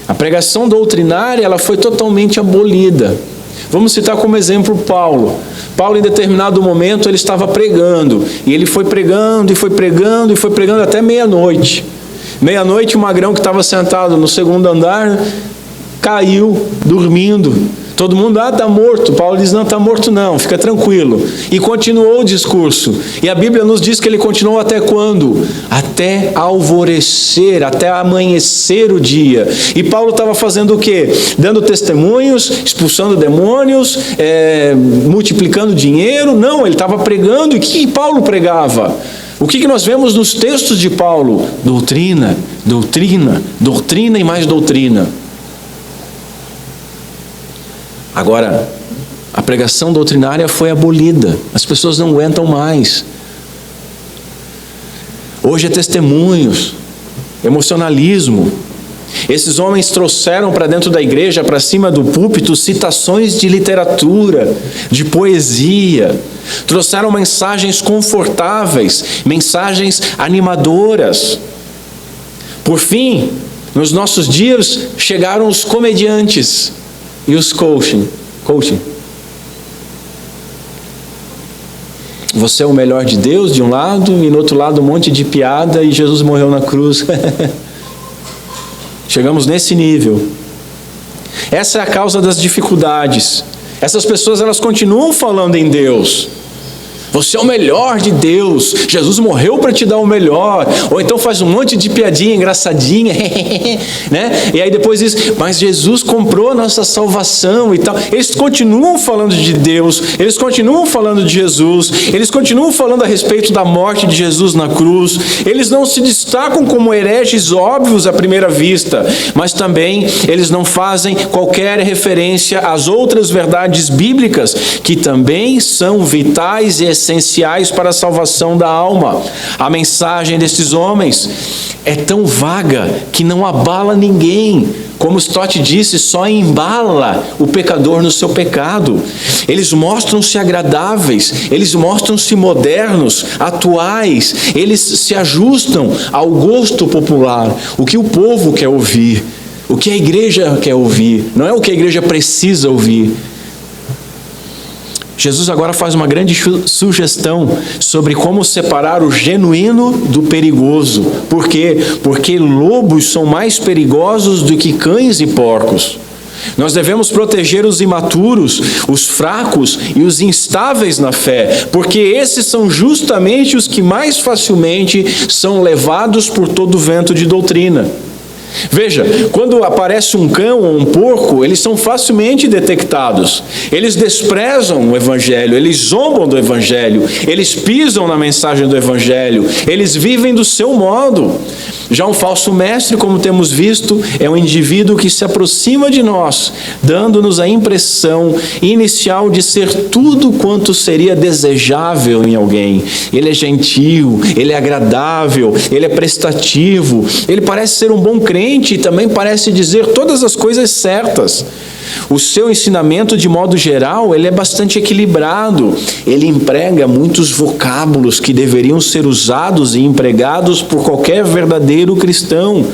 A pregação doutrinária, ela foi totalmente abolida. Vamos citar como exemplo Paulo. Paulo, em determinado momento, ele estava pregando, e ele foi pregando, e foi pregando, e foi pregando até meia-noite. Meia-noite, o magrão que estava sentado no segundo andar, caiu, dormindo. Todo mundo, está morto. Paulo diz, não, está morto não, fica tranquilo. E continuou o discurso. E a Bíblia nos diz que ele continuou até quando? Até alvorecer, até amanhecer o dia. E Paulo estava fazendo o quê? Dando testemunhos, expulsando demônios, multiplicando dinheiro? Não, ele estava pregando. E o que Paulo pregava? O que nós vemos nos textos de Paulo? Doutrina, doutrina, doutrina e mais doutrina. Agora, a pregação doutrinária foi abolida. As pessoas não aguentam mais. Hoje é testemunhos, emocionalismo. Esses homens trouxeram para dentro da igreja, para cima do púlpito, citações de literatura, de poesia. Trouxeram mensagens confortáveis, mensagens animadoras. Por fim, nos nossos dias, chegaram os comediantes e os coaching. Você é o melhor de Deus, de um lado, e no outro lado um monte de piada, e Jesus morreu na cruz. Chegamos nesse nível. Essa é a causa das dificuldades. Essas pessoas, elas continuam falando em Deus. Você é o melhor de Deus. Jesus morreu para te dar o melhor. Ou então faz um monte de piadinha engraçadinha, né? E aí depois diz, mas Jesus comprou a nossa salvação e tal. Eles continuam falando de Deus, eles continuam falando de Jesus, eles continuam falando a respeito da morte de Jesus na cruz. Eles não se destacam como hereges óbvios à primeira vista, mas também eles não fazem qualquer referência às outras verdades bíblicas que também são vitais e essenciais para a salvação da alma. A mensagem desses homens é tão vaga que não abala ninguém. Como Stott disse, só embala o pecador no seu pecado. Eles mostram-se agradáveis, eles mostram-se modernos, atuais, eles se ajustam ao gosto popular, o que o povo quer ouvir, o que a igreja quer ouvir, não é o que a igreja precisa ouvir. Jesus agora faz uma grande sugestão sobre como separar o genuíno do perigoso. Por quê? Porque lobos são mais perigosos do que cães e porcos. Nós devemos proteger os imaturos, os fracos e os instáveis na fé, porque esses são justamente os que mais facilmente são levados por todo o vento de doutrina. Veja, quando aparece um cão ou um porco, eles são facilmente detectados. Eles desprezam o Evangelho, eles zombam do Evangelho, eles pisam na mensagem do Evangelho, eles vivem do seu modo. Já um falso mestre, como temos visto, é um indivíduo que se aproxima de nós, dando-nos a impressão inicial de ser tudo quanto seria desejável em alguém. Ele é gentil, ele é agradável, ele é prestativo, ele parece ser um bom crente e também parece dizer todas as coisas certas. O seu ensinamento, de modo geral, ele é bastante equilibrado. Ele emprega muitos vocábulos que deveriam ser usados e empregados por qualquer verdadeiro cristão.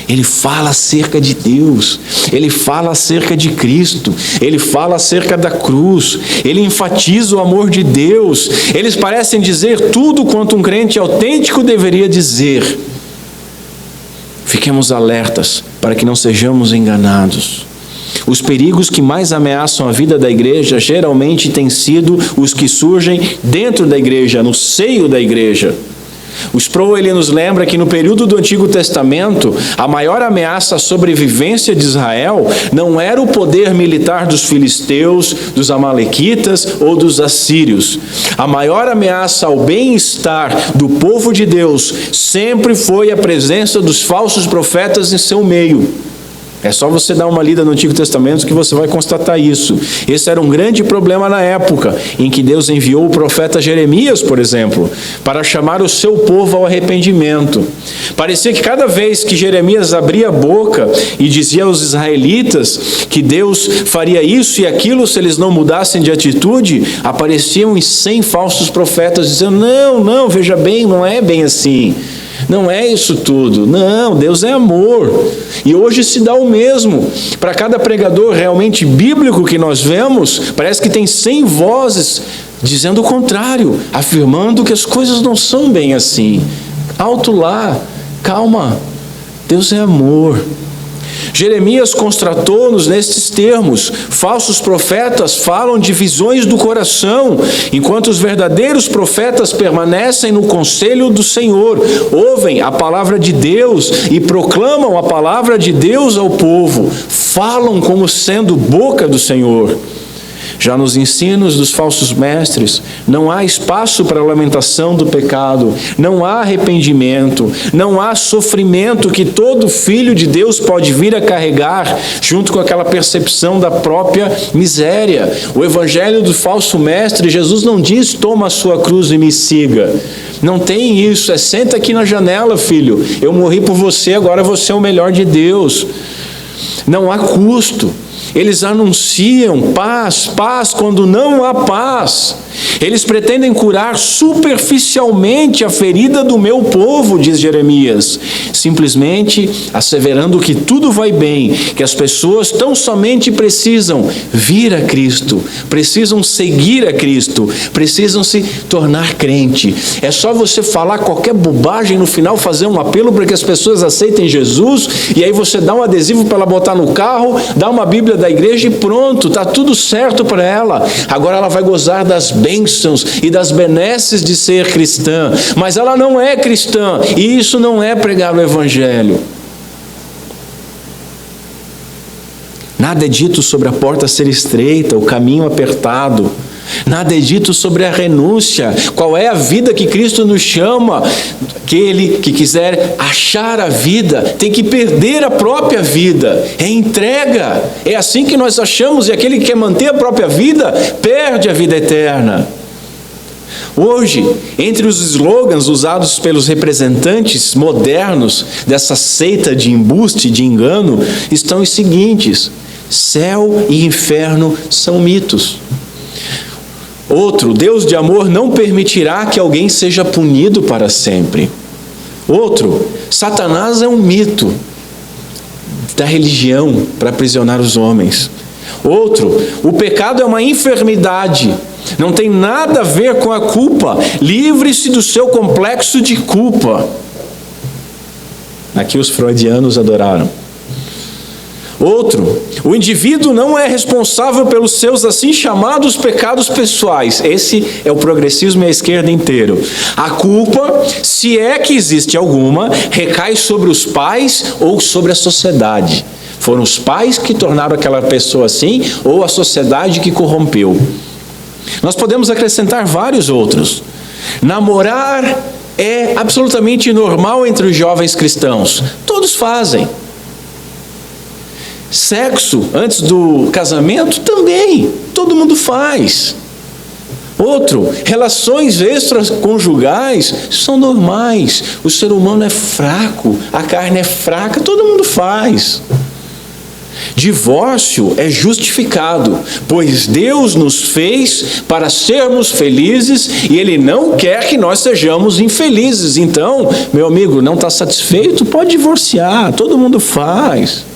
Ele fala acerca de Deus, ele fala acerca de Cristo, ele fala acerca da cruz, ele enfatiza o amor de Deus. Eles parecem dizer tudo quanto um crente autêntico deveria dizer. Fiquemos alertas para que não sejamos enganados. Os perigos que mais ameaçam a vida da igreja geralmente têm sido os que surgem dentro da igreja, no seio da igreja. O Sproul, ele nos lembra que no período do Antigo Testamento, a maior ameaça à sobrevivência de Israel não era o poder militar dos filisteus, dos amalequitas ou dos assírios. A maior ameaça ao bem-estar do povo de Deus sempre foi a presença dos falsos profetas em seu meio. É só você dar uma lida no Antigo Testamento que você vai constatar isso. Esse era um grande problema na época, em que Deus enviou o profeta Jeremias, por exemplo, para chamar o seu povo ao arrependimento. Parecia que cada vez que Jeremias abria a boca e dizia aos israelitas que Deus faria isso e aquilo se eles não mudassem de atitude, apareciam 100 falsos profetas dizendo: não, veja bem, não é bem assim. Não é isso tudo. Não, Deus é amor. E hoje se dá o mesmo. Para cada pregador realmente bíblico que nós vemos, parece que tem 100 vozes dizendo o contrário, afirmando que as coisas não são bem assim. Alto lá, calma, Deus é amor. Jeremias constatou-nos nestes termos: falsos profetas falam de visões do coração, enquanto os verdadeiros profetas permanecem no conselho do Senhor, ouvem a palavra de Deus e proclamam a palavra de Deus ao povo, falam como sendo boca do Senhor. Já nos ensinos dos falsos mestres, não há espaço para a lamentação do pecado, não há arrependimento, não há sofrimento que todo filho de Deus pode vir a carregar, junto com aquela percepção da própria miséria. O evangelho do falso mestre, Jesus não diz: toma a sua cruz e me siga. Não tem isso, senta aqui na janela, filho, eu morri por você, agora você é o melhor de Deus. Não há custo. Eles anunciam paz, quando não há paz. Eles pretendem curar superficialmente a ferida do meu povo, diz Jeremias, simplesmente asseverando que tudo vai bem, que as pessoas tão somente precisam vir a Cristo, precisam seguir a Cristo, precisam se tornar crente. É só você falar qualquer bobagem no final, fazer um apelo para que as pessoas aceitem Jesus, e aí você dá um adesivo para ela botar no carro, dá uma Bíblia da igreja e pronto, está tudo certo para ela. Agora ela vai gozar das bênçãos e das benesses de ser cristã, mas ela não é cristã, e isso não é pregar o evangelho. Nada é dito sobre a porta ser estreita, o caminho apertado. Nada é dito sobre a renúncia. Qual é a vida que Cristo nos chama? Aquele que quiser achar a vida tem que perder a própria vida. É entrega. É assim que nós achamos, e aquele que quer manter a própria vida perde a vida eterna. Hoje, entre os slogans usados pelos representantes modernos dessa seita de embuste, de engano, estão os seguintes: céu e inferno são mitos. Outro: Deus de amor não permitirá que alguém seja punido para sempre. Outro: Satanás é um mito da religião para aprisionar os homens. Outro: o pecado é uma enfermidade, não tem nada a ver com a culpa, livre-se do seu complexo de culpa. Aqui os freudianos adoraram. Outro: o indivíduo não é responsável pelos seus assim chamados pecados pessoais. Esse é o progressismo e a esquerda inteiro. A culpa, se é que existe alguma, recai sobre os pais ou sobre a sociedade. Foram os pais que tornaram aquela pessoa assim, ou a sociedade que corrompeu. Nós podemos acrescentar vários outros. Namorar é absolutamente normal entre os jovens cristãos. Todos fazem. Sexo antes do casamento também, todo mundo faz. Outro: relações extraconjugais são normais. O ser humano é fraco, a carne é fraca, todo mundo faz. Divórcio é justificado, pois Deus nos fez para sermos felizes e Ele não quer que nós sejamos infelizes. Então, meu amigo, não está satisfeito? Pode divorciar, todo mundo faz.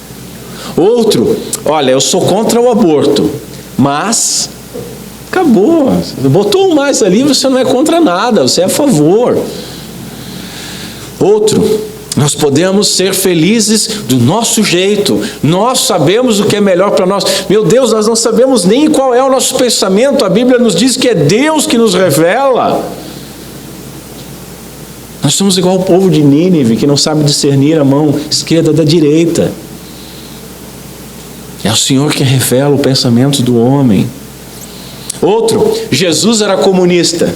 Outro: olha, eu sou contra o aborto, mas acabou, botou um mais ali, você não é contra nada, você é a favor. Outro: nós podemos ser felizes do nosso jeito, nós sabemos o que é melhor para nós. Meu Deus, nós não sabemos nem qual é o nosso pensamento, a Bíblia nos diz que é Deus que nos revela. Nós somos igual ao povo de Nínive, que não sabe discernir a mão esquerda da direita. É o Senhor que revela o pensamento do homem. Outro: Jesus era comunista.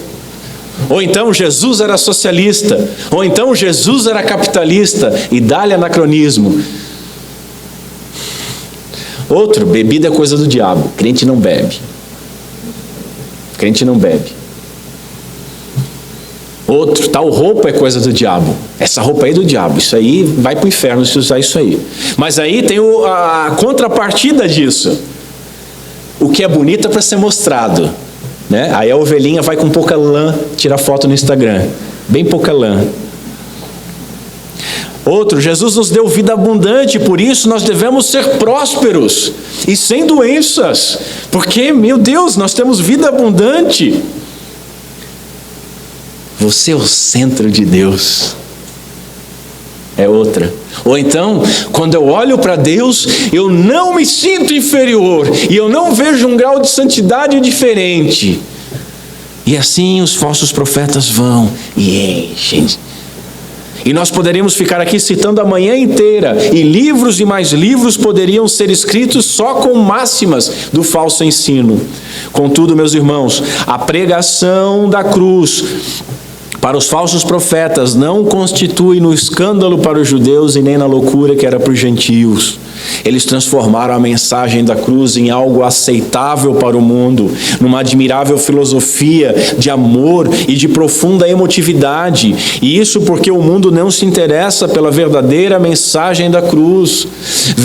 Ou então Jesus era socialista. Ou então Jesus era capitalista. E dá-lhe anacronismo. Outro, bebida é coisa do diabo. Crente não bebe. Crente não bebe. Outro, tal roupa é coisa do diabo. Essa roupa aí é do diabo. Isso aí vai para o inferno se usar isso aí. Mas aí tem a contrapartida disso. O que é bonito é para ser mostrado, né? Aí a ovelhinha vai com pouca lã tirar foto no Instagram. Bem pouca lã. Outro, Jesus nos deu vida abundante, por isso nós devemos ser prósperos e sem doenças. Porque, meu Deus, nós temos vida abundante. Você é o centro de Deus. É outra. Ou então, quando eu olho para Deus, eu não me sinto inferior e eu não vejo um grau de santidade diferente. E assim os falsos profetas vão e enchem. E nós poderíamos ficar aqui citando a manhã inteira, e livros e mais livros poderiam ser escritos só com máximas do falso ensino. Contudo, meus irmãos, a pregação da cruz para os falsos profetas não constitui no escândalo para os judeus e nem na loucura que era para os gentios. Eles transformaram a mensagem da cruz em algo aceitável para o mundo, numa admirável filosofia de amor e de profunda emotividade. E isso porque o mundo não se interessa pela verdadeira mensagem da cruz.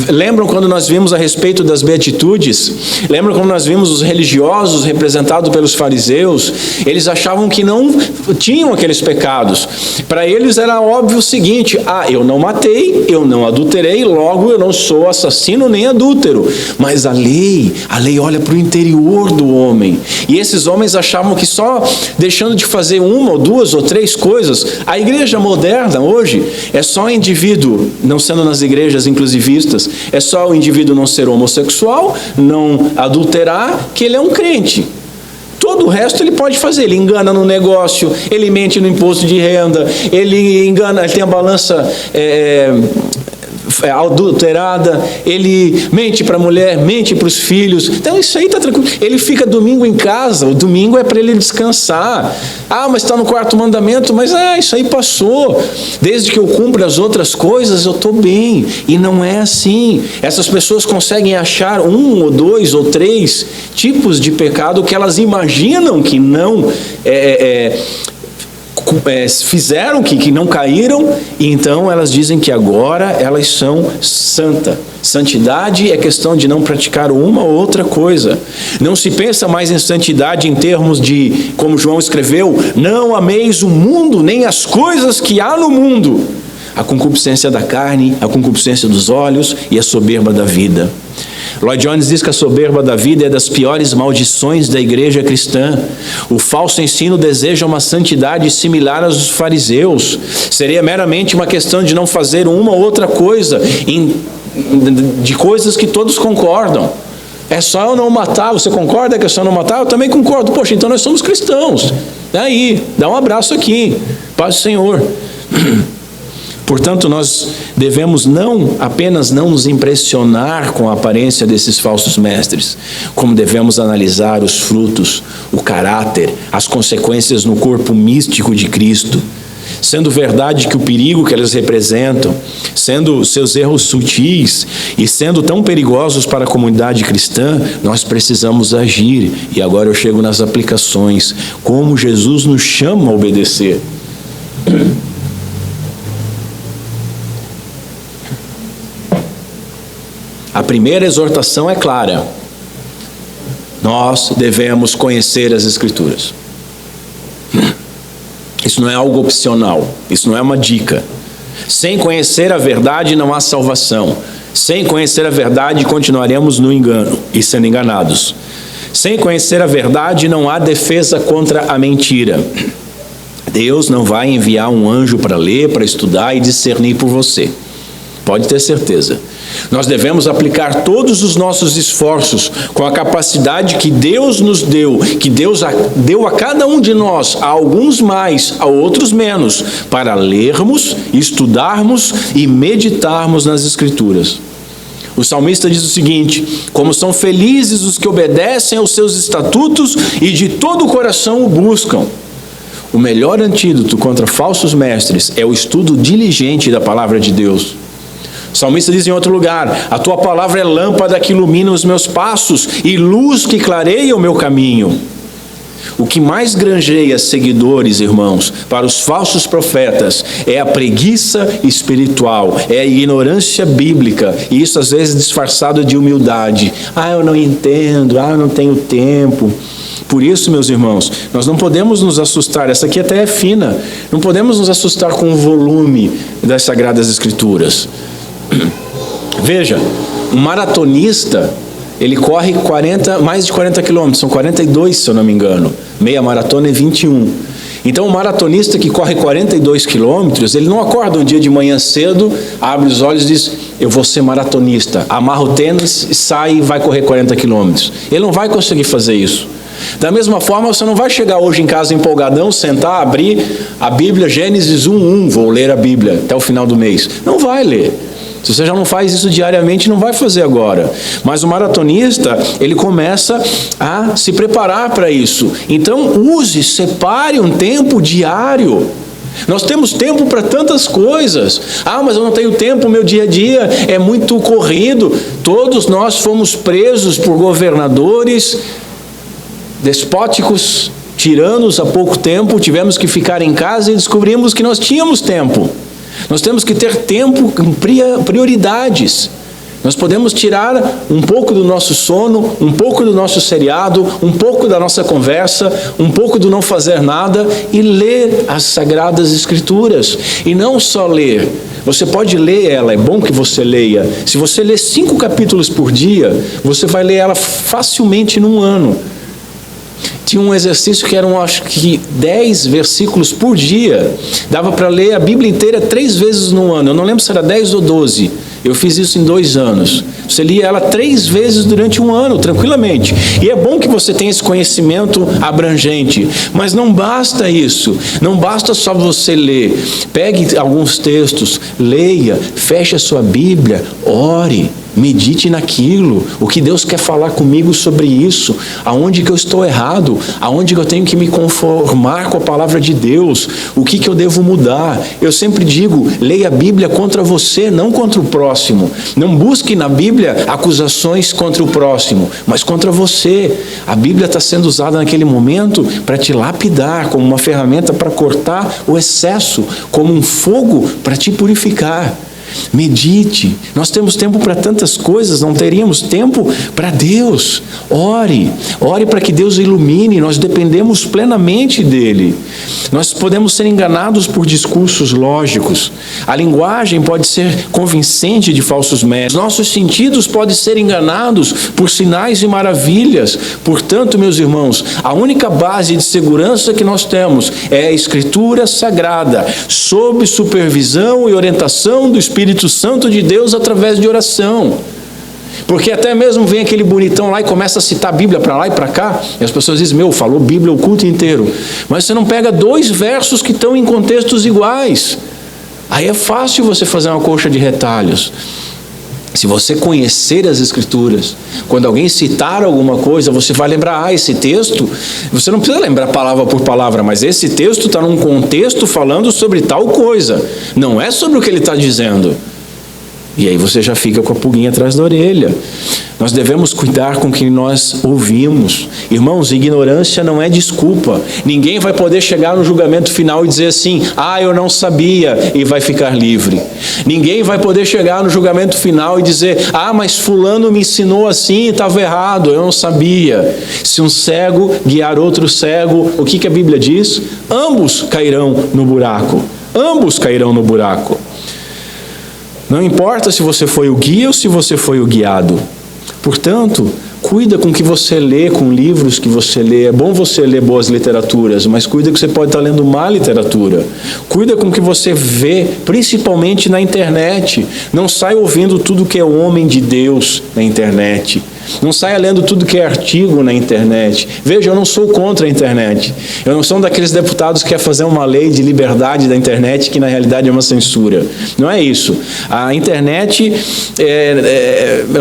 Lembram quando nós vimos a respeito das beatitudes? Lembram quando nós vimos os religiosos representados pelos fariseus? Eles achavam que não tinham aqueles pecados. Para eles era óbvio o seguinte: eu não matei, eu não adulterei, logo eu não sou assassino nem adúltero. Mas a lei olha para o interior do homem. E esses homens achavam que só deixando de fazer uma ou duas ou três coisas, a igreja moderna hoje é só o indivíduo, não sendo nas igrejas inclusivistas, é só o indivíduo não ser homossexual, não adulterar, que ele é um crente. Todo o resto ele pode fazer. Ele engana no negócio, ele mente no imposto de renda, ele engana, ele tem a balança adulterada, ele mente para a mulher, mente para os filhos. Então isso aí está tranquilo. Ele fica domingo em casa, o domingo é para ele descansar. Mas está no quarto mandamento, mas isso aí passou. Desde que eu cumpra as outras coisas, eu estou bem. E não é assim. Essas pessoas conseguem achar um ou dois ou três tipos de pecado que elas imaginam que não fizeram, que não caíram, e então elas dizem que agora elas são santas. Santidade é questão de não praticar uma ou outra coisa. Não se pensa mais em santidade em termos de, como João escreveu, não ameis o mundo, nem as coisas que há no mundo. A concupiscência da carne, a concupiscência dos olhos e a soberba da vida. Lloyd Jones diz que a soberba da vida é das piores maldições da igreja cristã. O falso ensino deseja uma santidade similar aos dos fariseus. Seria meramente uma questão de não fazer uma ou outra coisa, de coisas que todos concordam. É só eu não matar. Você concorda que é só não matar? Eu também concordo. Poxa, então nós somos cristãos. Daí, dá um abraço aqui. Paz do Senhor. Portanto, nós devemos não apenas não nos impressionar com a aparência desses falsos mestres, como devemos analisar os frutos, o caráter, as consequências no corpo místico de Cristo. Sendo verdade que o perigo que eles representam, sendo seus erros sutis e sendo tão perigosos para a comunidade cristã, nós precisamos agir. E agora eu chego nas aplicações, como Jesus nos chama a obedecer. A primeira exortação é clara. Nós devemos conhecer as Escrituras. Isso não é algo opcional. Isso não é uma dica. Sem conhecer a verdade não há salvação. Sem conhecer a verdade continuaremos no engano e sendo enganados. Sem conhecer a verdade não há defesa contra a mentira. Deus não vai enviar um anjo para ler, para estudar e discernir por você. Pode ter certeza. Nós devemos aplicar todos os nossos esforços com a capacidade que Deus nos deu, que Deus deu a cada um de nós, a alguns mais, a outros menos, para lermos, estudarmos e meditarmos nas Escrituras. O salmista diz o seguinte: como são felizes os que obedecem aos seus estatutos e de todo o coração o buscam. O melhor antídoto contra falsos mestres é o estudo diligente da palavra de Deus. O salmista diz em outro lugar: a tua palavra é lâmpada que ilumina os meus passos e luz que clareia o meu caminho. O que mais granjeia seguidores, irmãos, para os falsos profetas é a preguiça espiritual, é a ignorância bíblica, e isso às vezes disfarçado de humildade. Eu não entendo, eu não tenho tempo. Por isso, meus irmãos, nós não podemos nos assustar, essa aqui até é fina, não podemos nos assustar com o volume das Sagradas Escrituras. Veja, um maratonista, ele corre mais de 40 quilômetros, são 42 se eu não me engano, meia maratona é 21. Então o maratonista que corre 42 quilômetros, ele não acorda um dia de manhã cedo, abre os olhos e diz: eu vou ser maratonista, amarra o tênis, sai e vai correr 40 quilômetros. Ele não vai conseguir fazer isso. Da mesma forma, você não vai chegar hoje em casa empolgadão, sentar, abrir a Bíblia, Gênesis 1:1, vou ler a Bíblia até o final do mês. Não vai ler. Se você já não faz isso diariamente, não vai fazer agora. Mas o maratonista, ele começa a se preparar para isso. Então, separe um tempo diário. Nós temos tempo para tantas coisas. Mas eu não tenho tempo, meu dia a dia é muito corrido. Todos nós fomos presos por governadores despóticos, tiranos há pouco tempo, tivemos que ficar em casa e descobrimos que nós tínhamos tempo. Nós temos que ter tempo com prioridades. Nós podemos tirar um pouco do nosso sono, um pouco do nosso seriado, um pouco da nossa conversa, um pouco do não fazer nada e ler as Sagradas Escrituras. E não só ler, você pode ler ela, é bom que você leia. Se você ler 5 capítulos por dia, você vai ler ela facilmente num ano. Tinha um exercício que eram, acho que 10 versículos por dia. Dava para ler a Bíblia inteira 3 vezes no ano. Eu não lembro se era 10 ou 12. Eu fiz isso em 2 anos. Você lia ela 3 vezes durante um ano, tranquilamente. E é bom que você tenha esse conhecimento abrangente. Mas não basta isso. Não basta só você ler. Pegue alguns textos, leia, feche a sua Bíblia, ore. Medite naquilo, o que Deus quer falar comigo sobre isso, aonde que eu estou errado, aonde que eu tenho que me conformar com a palavra de Deus, o que eu devo mudar. Eu sempre digo, leia a Bíblia contra você, não contra o próximo. Não busque na Bíblia acusações contra o próximo, mas contra você. A Bíblia está sendo usada naquele momento para te lapidar, como uma ferramenta para cortar o excesso, como um fogo para te purificar. Medite. Nós temos tempo para tantas coisas, não teríamos tempo para Deus. Ore para que Deus ilumine, nós dependemos plenamente dele. Nós podemos ser enganados por discursos lógicos. A linguagem pode ser convincente de falsos mestres. Nossos sentidos podem ser enganados por sinais e maravilhas. Portanto, meus irmãos, a única base de segurança que nós temos é a Escritura Sagrada, sob supervisão e orientação do Espírito Santo de Deus através de oração. Porque até mesmo vem aquele bonitão lá e começa a citar a Bíblia para lá e para cá, e as pessoas dizem, falou Bíblia o culto inteiro. Mas você não pega 2 versos que estão em contextos iguais. Aí é fácil você fazer uma colcha de retalhos. Se você conhecer as Escrituras, quando alguém citar alguma coisa, você vai lembrar, esse texto, você não precisa lembrar palavra por palavra, mas esse texto está num contexto falando sobre tal coisa, não é sobre o que ele está dizendo. E aí você já fica com a pulguinha atrás da orelha. Nós devemos cuidar com o que nós ouvimos. Irmãos, ignorância não é desculpa. Ninguém vai poder chegar no julgamento final e dizer assim, eu não sabia, e vai ficar livre. Ninguém vai poder chegar no julgamento final e dizer, mas fulano me ensinou assim e estava errado, eu não sabia. Se um cego guiar outro cego, o que a Bíblia diz? Ambos cairão no buraco. Ambos cairão no buraco. Não importa se você foi o guia ou se você foi o guiado. Portanto, cuida com o que você lê, com livros que você lê. É bom você ler boas literaturas, mas cuida que você pode estar lendo má literatura. Cuida com o que você vê, principalmente na internet. Não saia ouvindo tudo que é homem de Deus na internet. Não saia lendo tudo que é artigo na internet. Veja, eu não sou contra a internet. Eu não sou um daqueles deputados que quer fazer uma lei de liberdade da internet que na realidade é uma censura. Não é isso. A internet,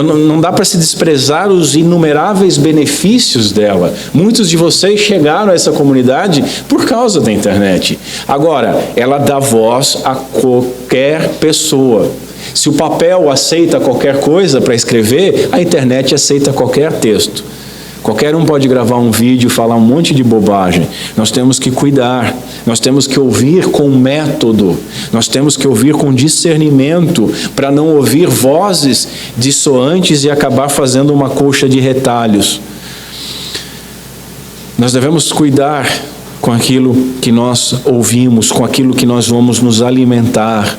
não dá para se desprezar os inumeráveis benefícios dela. Muitos de vocês chegaram a essa comunidade por causa da internet. Agora, ela dá voz a qualquer pessoa. Se o papel aceita qualquer coisa para escrever, a internet aceita qualquer texto. Qualquer um pode gravar um vídeo e falar um monte de bobagem. Nós temos que cuidar, nós temos que ouvir com método, nós temos que ouvir com discernimento, para não ouvir vozes dissoantes e acabar fazendo uma colcha de retalhos. Nós devemos cuidar com aquilo que nós ouvimos, com aquilo que nós vamos nos alimentar.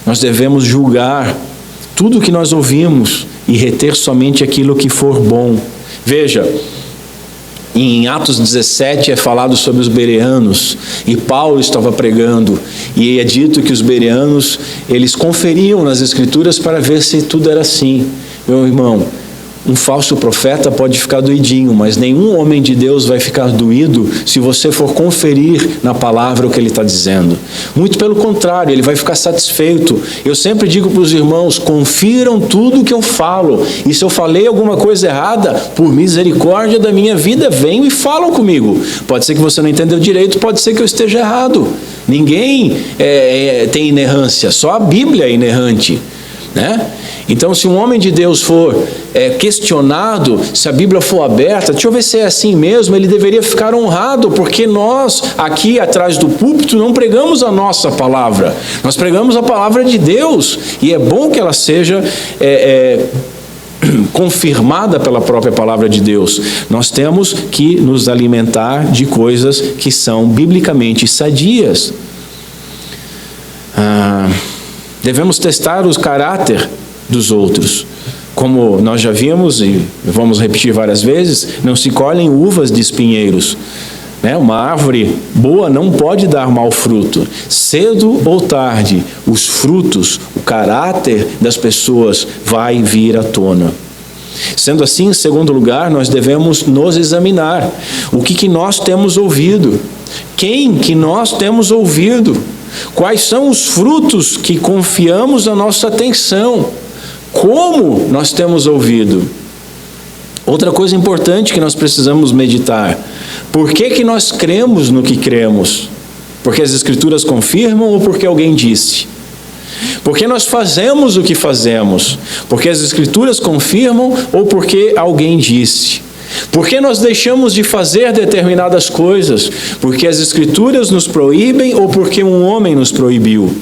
Nós devemos julgar tudo que nós ouvimos e reter somente aquilo que for bom. Veja, em Atos 17 é falado sobre os bereanos, e Paulo estava pregando, e é dito que os bereanos, eles conferiam nas Escrituras para ver se tudo era assim. Meu irmão, um falso profeta pode ficar doidinho, mas nenhum homem de Deus vai ficar doído se você for conferir na palavra o que ele está dizendo. Muito pelo contrário, ele vai ficar satisfeito. Eu sempre digo para os irmãos, confiram tudo que eu falo, e se eu falei alguma coisa errada, por misericórdia da minha vida, venham e falam comigo. Pode ser que você não entendeu direito, pode ser que eu esteja errado. Ninguém tem inerrância, só a Bíblia é inerrante, né? Então, se um homem de Deus for questionado, se a Bíblia for aberta, deixa eu ver se é assim mesmo, ele deveria ficar honrado, porque nós, aqui atrás do púlpito, não pregamos a nossa palavra, nós pregamos a palavra de Deus, e é bom que ela seja confirmada pela própria palavra de Deus. Nós temos que nos alimentar de coisas que são biblicamente sadias. Devemos testar o caráter dos outros. Como nós já vimos, e vamos repetir várias vezes, não se colhem uvas de espinheiros. Uma árvore boa não pode dar mau fruto. Cedo ou tarde, os frutos, o caráter das pessoas vai vir à tona. Sendo assim, em segundo lugar, nós devemos nos examinar. O que nós temos ouvido? Quem que nós temos ouvido? Quais são os frutos que confiamos a nossa atenção? Como nós temos ouvido? Outra coisa importante que nós precisamos meditar: por que nós cremos no que cremos? Porque as Escrituras confirmam ou porque alguém disse? Por que nós fazemos o que fazemos? Porque as Escrituras confirmam ou porque alguém disse? Por que nós deixamos de fazer determinadas coisas? Porque as Escrituras nos proíbem ou porque um homem nos proibiu?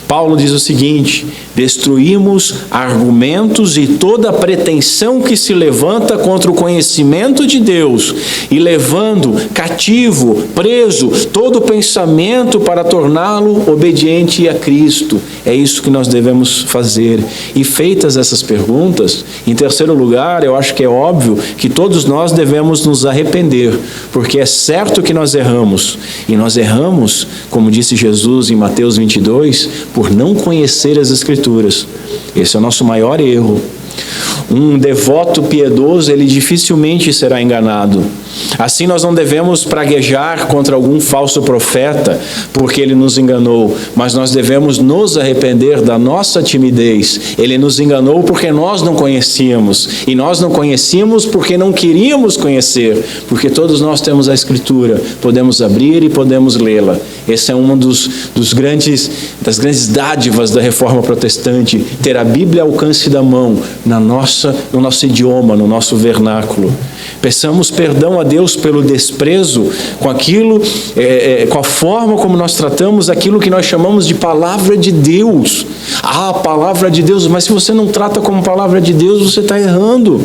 Paulo diz o seguinte: destruímos argumentos e toda pretensão que se levanta contra o conhecimento de Deus, e levando cativo, preso, todo pensamento para torná-lo obediente a Cristo. É isso que nós devemos fazer. E feitas essas perguntas, em terceiro lugar, eu acho que é óbvio que todos nós devemos nos arrepender, porque é certo que nós erramos, e nós erramos, como disse Jesus em Mateus 22, por não conhecer as Escrituras. Esse é o nosso maior erro. Um devoto piedoso, ele dificilmente será enganado. Assim, nós não devemos praguejar contra algum falso profeta porque ele nos enganou, mas nós devemos nos arrepender da nossa timidez. Ele nos enganou porque nós não conhecíamos, e nós não conhecíamos porque não queríamos conhecer, porque todos nós temos a Escritura, podemos abrir e podemos lê-la. Esse é uma das grandes dádivas da Reforma Protestante, ter a Bíblia ao alcance da mão, no nosso idioma, no nosso vernáculo. Peçamos perdão a Deus pelo desprezo com aquilo, com a forma como nós tratamos aquilo que nós chamamos de palavra de Deus. Palavra de Deus, mas se você não trata como palavra de Deus, você está errando.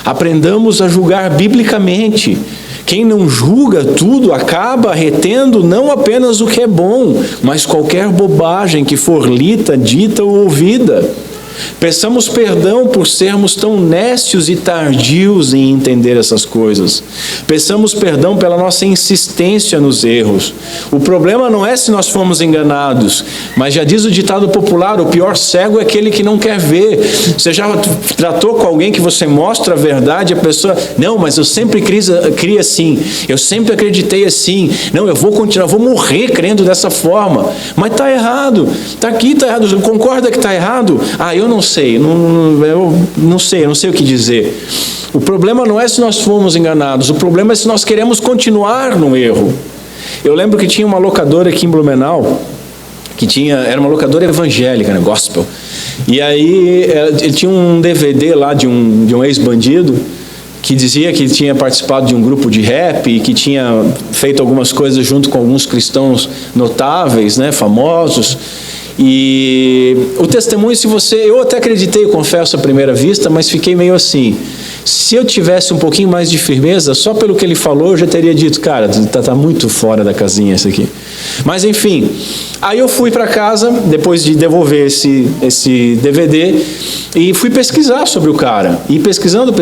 Aprendamos a julgar biblicamente. Quem não julga tudo acaba retendo não apenas o que é bom, mas qualquer bobagem que for lita, dita ou ouvida. Peçamos perdão por sermos tão nécios e tardios em entender essas coisas. Peçamos perdão pela nossa insistência nos erros. O problema não é se nós fomos enganados, mas já diz o ditado popular: o pior cego é aquele que não quer ver. Você já tratou com alguém que você mostra a verdade, a pessoa: não, mas eu sempre criei assim, eu sempre acreditei assim, não, eu vou continuar, vou morrer crendo dessa forma. Mas está errado, está aqui, está errado. Concorda que está errado? Eu não sei, eu não sei o que dizer. O problema não é se nós fomos enganados, o problema é se nós queremos continuar no erro. Eu lembro que tinha uma locadora aqui em Blumenau, era uma locadora evangélica, né, gospel. E aí ele tinha um DVD lá de um ex-bandido que dizia que tinha participado de um grupo de rap e que tinha feito algumas coisas junto com alguns cristãos notáveis, né, famosos. E o testemunho, eu até acreditei, eu confesso à primeira vista, mas fiquei meio assim. Se eu tivesse um pouquinho mais de firmeza, só pelo que ele falou, eu já teria dito, cara, tá muito fora da casinha isso aqui. Mas enfim, aí eu fui para casa, depois de devolver esse DVD, e fui pesquisar sobre o cara. E pesquisando,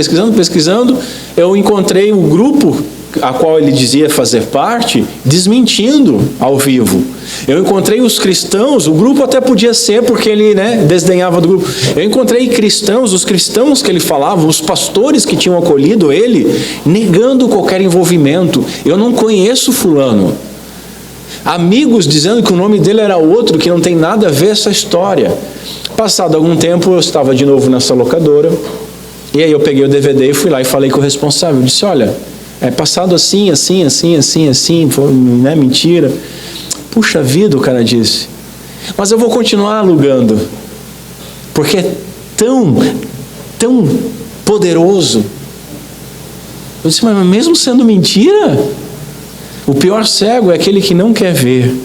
eu encontrei um grupo a qual ele dizia fazer parte, desmentindo ao vivo. Eu encontrei os cristãos, o grupo até podia ser porque ele, né, desdenhava do grupo. Eu encontrei cristãos, os cristãos que ele falava, os pastores que tinham acolhido ele, negando qualquer envolvimento. Eu não conheço fulano. Amigos dizendo que o nome dele era outro, que não tem nada a ver essa história. Passado algum tempo, eu estava de novo nessa locadora, e aí eu peguei o DVD e fui lá e falei com o responsável. Eu disse, olha, é passado assim, foi, né, mentira. Puxa vida, o cara disse, mas eu vou continuar alugando, porque é tão poderoso. Eu disse, mas mesmo sendo mentira, o pior cego é aquele que não quer ver.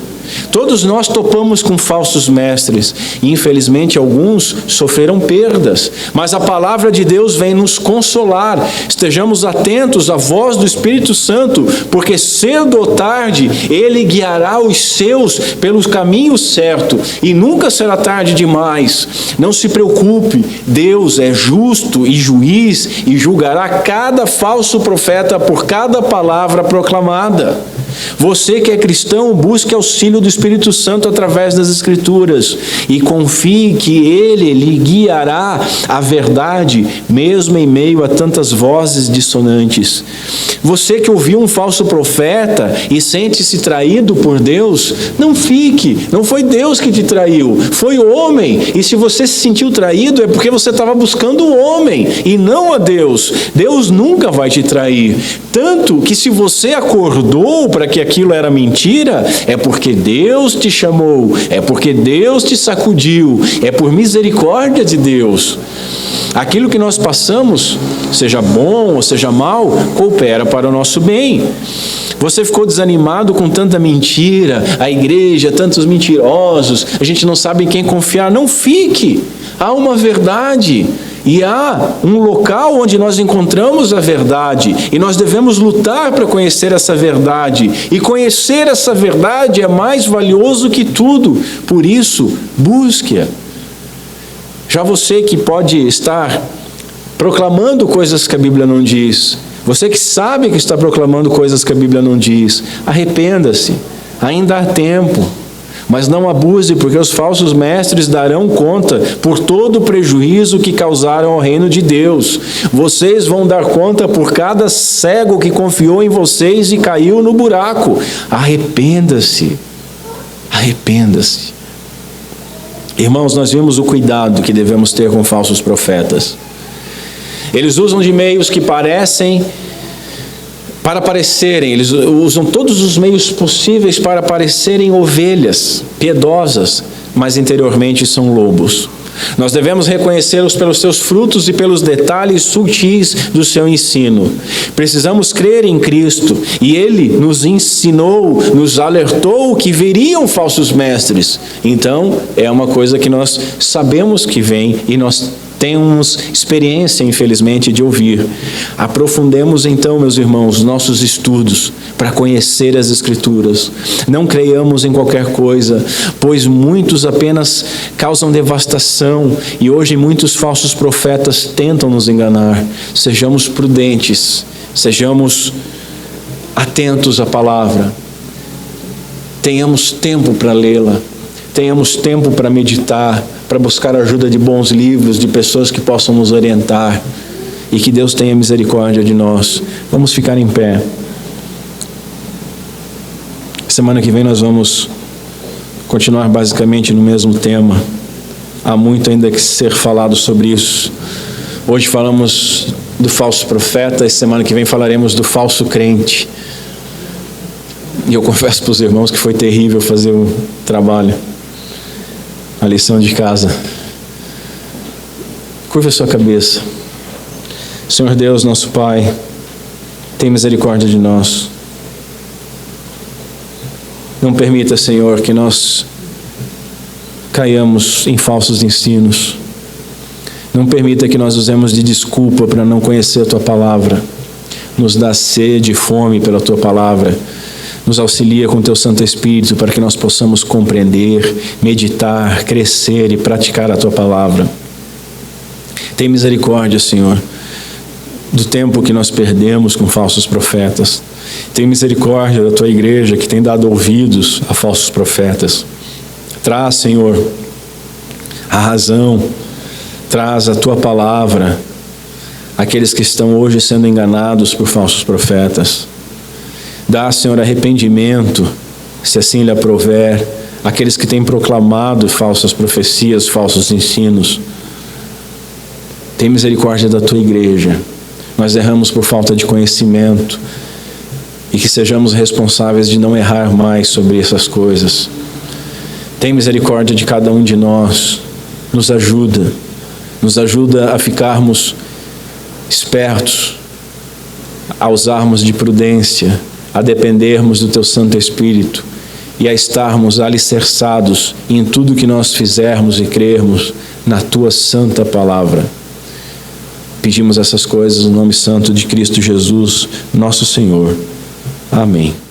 Todos nós topamos com falsos mestres, e infelizmente alguns sofreram perdas, mas a palavra de Deus vem nos consolar. Estejamos atentos à voz do Espírito Santo, porque cedo ou tarde Ele guiará os seus pelo caminho certo, e nunca será tarde demais. Não se preocupe, Deus é justo e juiz, e julgará cada falso profeta por cada palavra proclamada. Você que é cristão, busque auxílio do Espírito Santo através das Escrituras e confie que Ele lhe guiará à verdade, mesmo em meio a tantas vozes dissonantes. Você que ouviu um falso profeta e sente-se traído por Deus, não fique, não foi Deus que te traiu, foi o homem. E se você se sentiu traído, é porque você estava buscando o homem e não a Deus. Deus nunca vai te trair. Tanto que se você acordou para que aquilo era mentira, é porque Deus te chamou, é porque Deus te sacudiu, é por misericórdia de Deus. Aquilo que nós passamos, seja bom ou seja mal, coopera para o nosso bem. Você ficou desanimado com tanta mentira, a igreja, tantos mentirosos, a gente não sabe em quem confiar. Não fique, há uma verdade. E há um local onde nós encontramos a verdade, e nós devemos lutar para conhecer essa verdade, e conhecer essa verdade é mais valioso que tudo, por isso, busque-a. Já você que pode estar proclamando coisas que a Bíblia não diz, você que sabe que está proclamando coisas que a Bíblia não diz, arrependa-se, ainda há tempo. Mas não abuse, porque os falsos mestres darão conta por todo o prejuízo que causaram ao reino de Deus. Vocês vão dar conta por cada cego que confiou em vocês e caiu no buraco. Arrependa-se. Arrependa-se. Irmãos, nós vimos o cuidado que devemos ter com falsos profetas. Eles usam de meios que parecem para parecerem, eles usam todos os meios possíveis para parecerem ovelhas piedosas, mas interiormente são lobos. Nós devemos reconhecê-los pelos seus frutos e pelos detalhes sutis do seu ensino. Precisamos crer em Cristo, e Ele nos ensinou, nos alertou que viriam falsos mestres. Então, é uma coisa que nós sabemos que vem, e nós temos experiência, infelizmente, de ouvir. Aprofundemos então, meus irmãos, nossos estudos para conhecer as Escrituras. Não creiamos em qualquer coisa, pois muitos apenas causam devastação, e hoje muitos falsos profetas tentam nos enganar. Sejamos prudentes, sejamos atentos à palavra, tenhamos tempo para lê-la, tenhamos tempo para meditar, para buscar a ajuda de bons livros, de pessoas que possam nos orientar, e que Deus tenha misericórdia de nós. Vamos ficar em pé. Semana que vem nós vamos continuar basicamente no mesmo tema. Há muito ainda que ser falado sobre isso. Hoje falamos do falso profeta, e semana que vem falaremos do falso crente. E eu confesso para os irmãos que foi terrível fazer o trabalho. a lição de casa. Curva a sua cabeça. Senhor Deus, nosso Pai, tem misericórdia de nós. Não permita, Senhor, que nós caiamos em falsos ensinos. Não permita que nós usemos de desculpa para não conhecer a Tua Palavra. Nos dá sede e fome pela Tua Palavra. Nos auxilia com Teu Santo Espírito para que nós possamos compreender, meditar, crescer e praticar a Tua Palavra. Tem misericórdia, Senhor, do tempo que nós perdemos com falsos profetas. Tem misericórdia da Tua igreja que tem dado ouvidos a falsos profetas. Traz, Senhor, a razão, traz a Tua Palavra àqueles que estão hoje sendo enganados por falsos profetas. Dá, Senhor, arrependimento, se assim lhe aprouver, àqueles que têm proclamado falsas profecias, falsos ensinos. Tem misericórdia da Tua igreja. Nós erramos por falta de conhecimento e que sejamos responsáveis de não errar mais sobre essas coisas. Tem misericórdia de cada um de nós. Nos ajuda a ficarmos espertos, a usarmos de prudência, a dependermos do Teu Santo Espírito e a estarmos alicerçados em tudo que nós fizermos e crermos na Tua Santa Palavra. Pedimos essas coisas no nome santo de Cristo Jesus, nosso Senhor. Amém.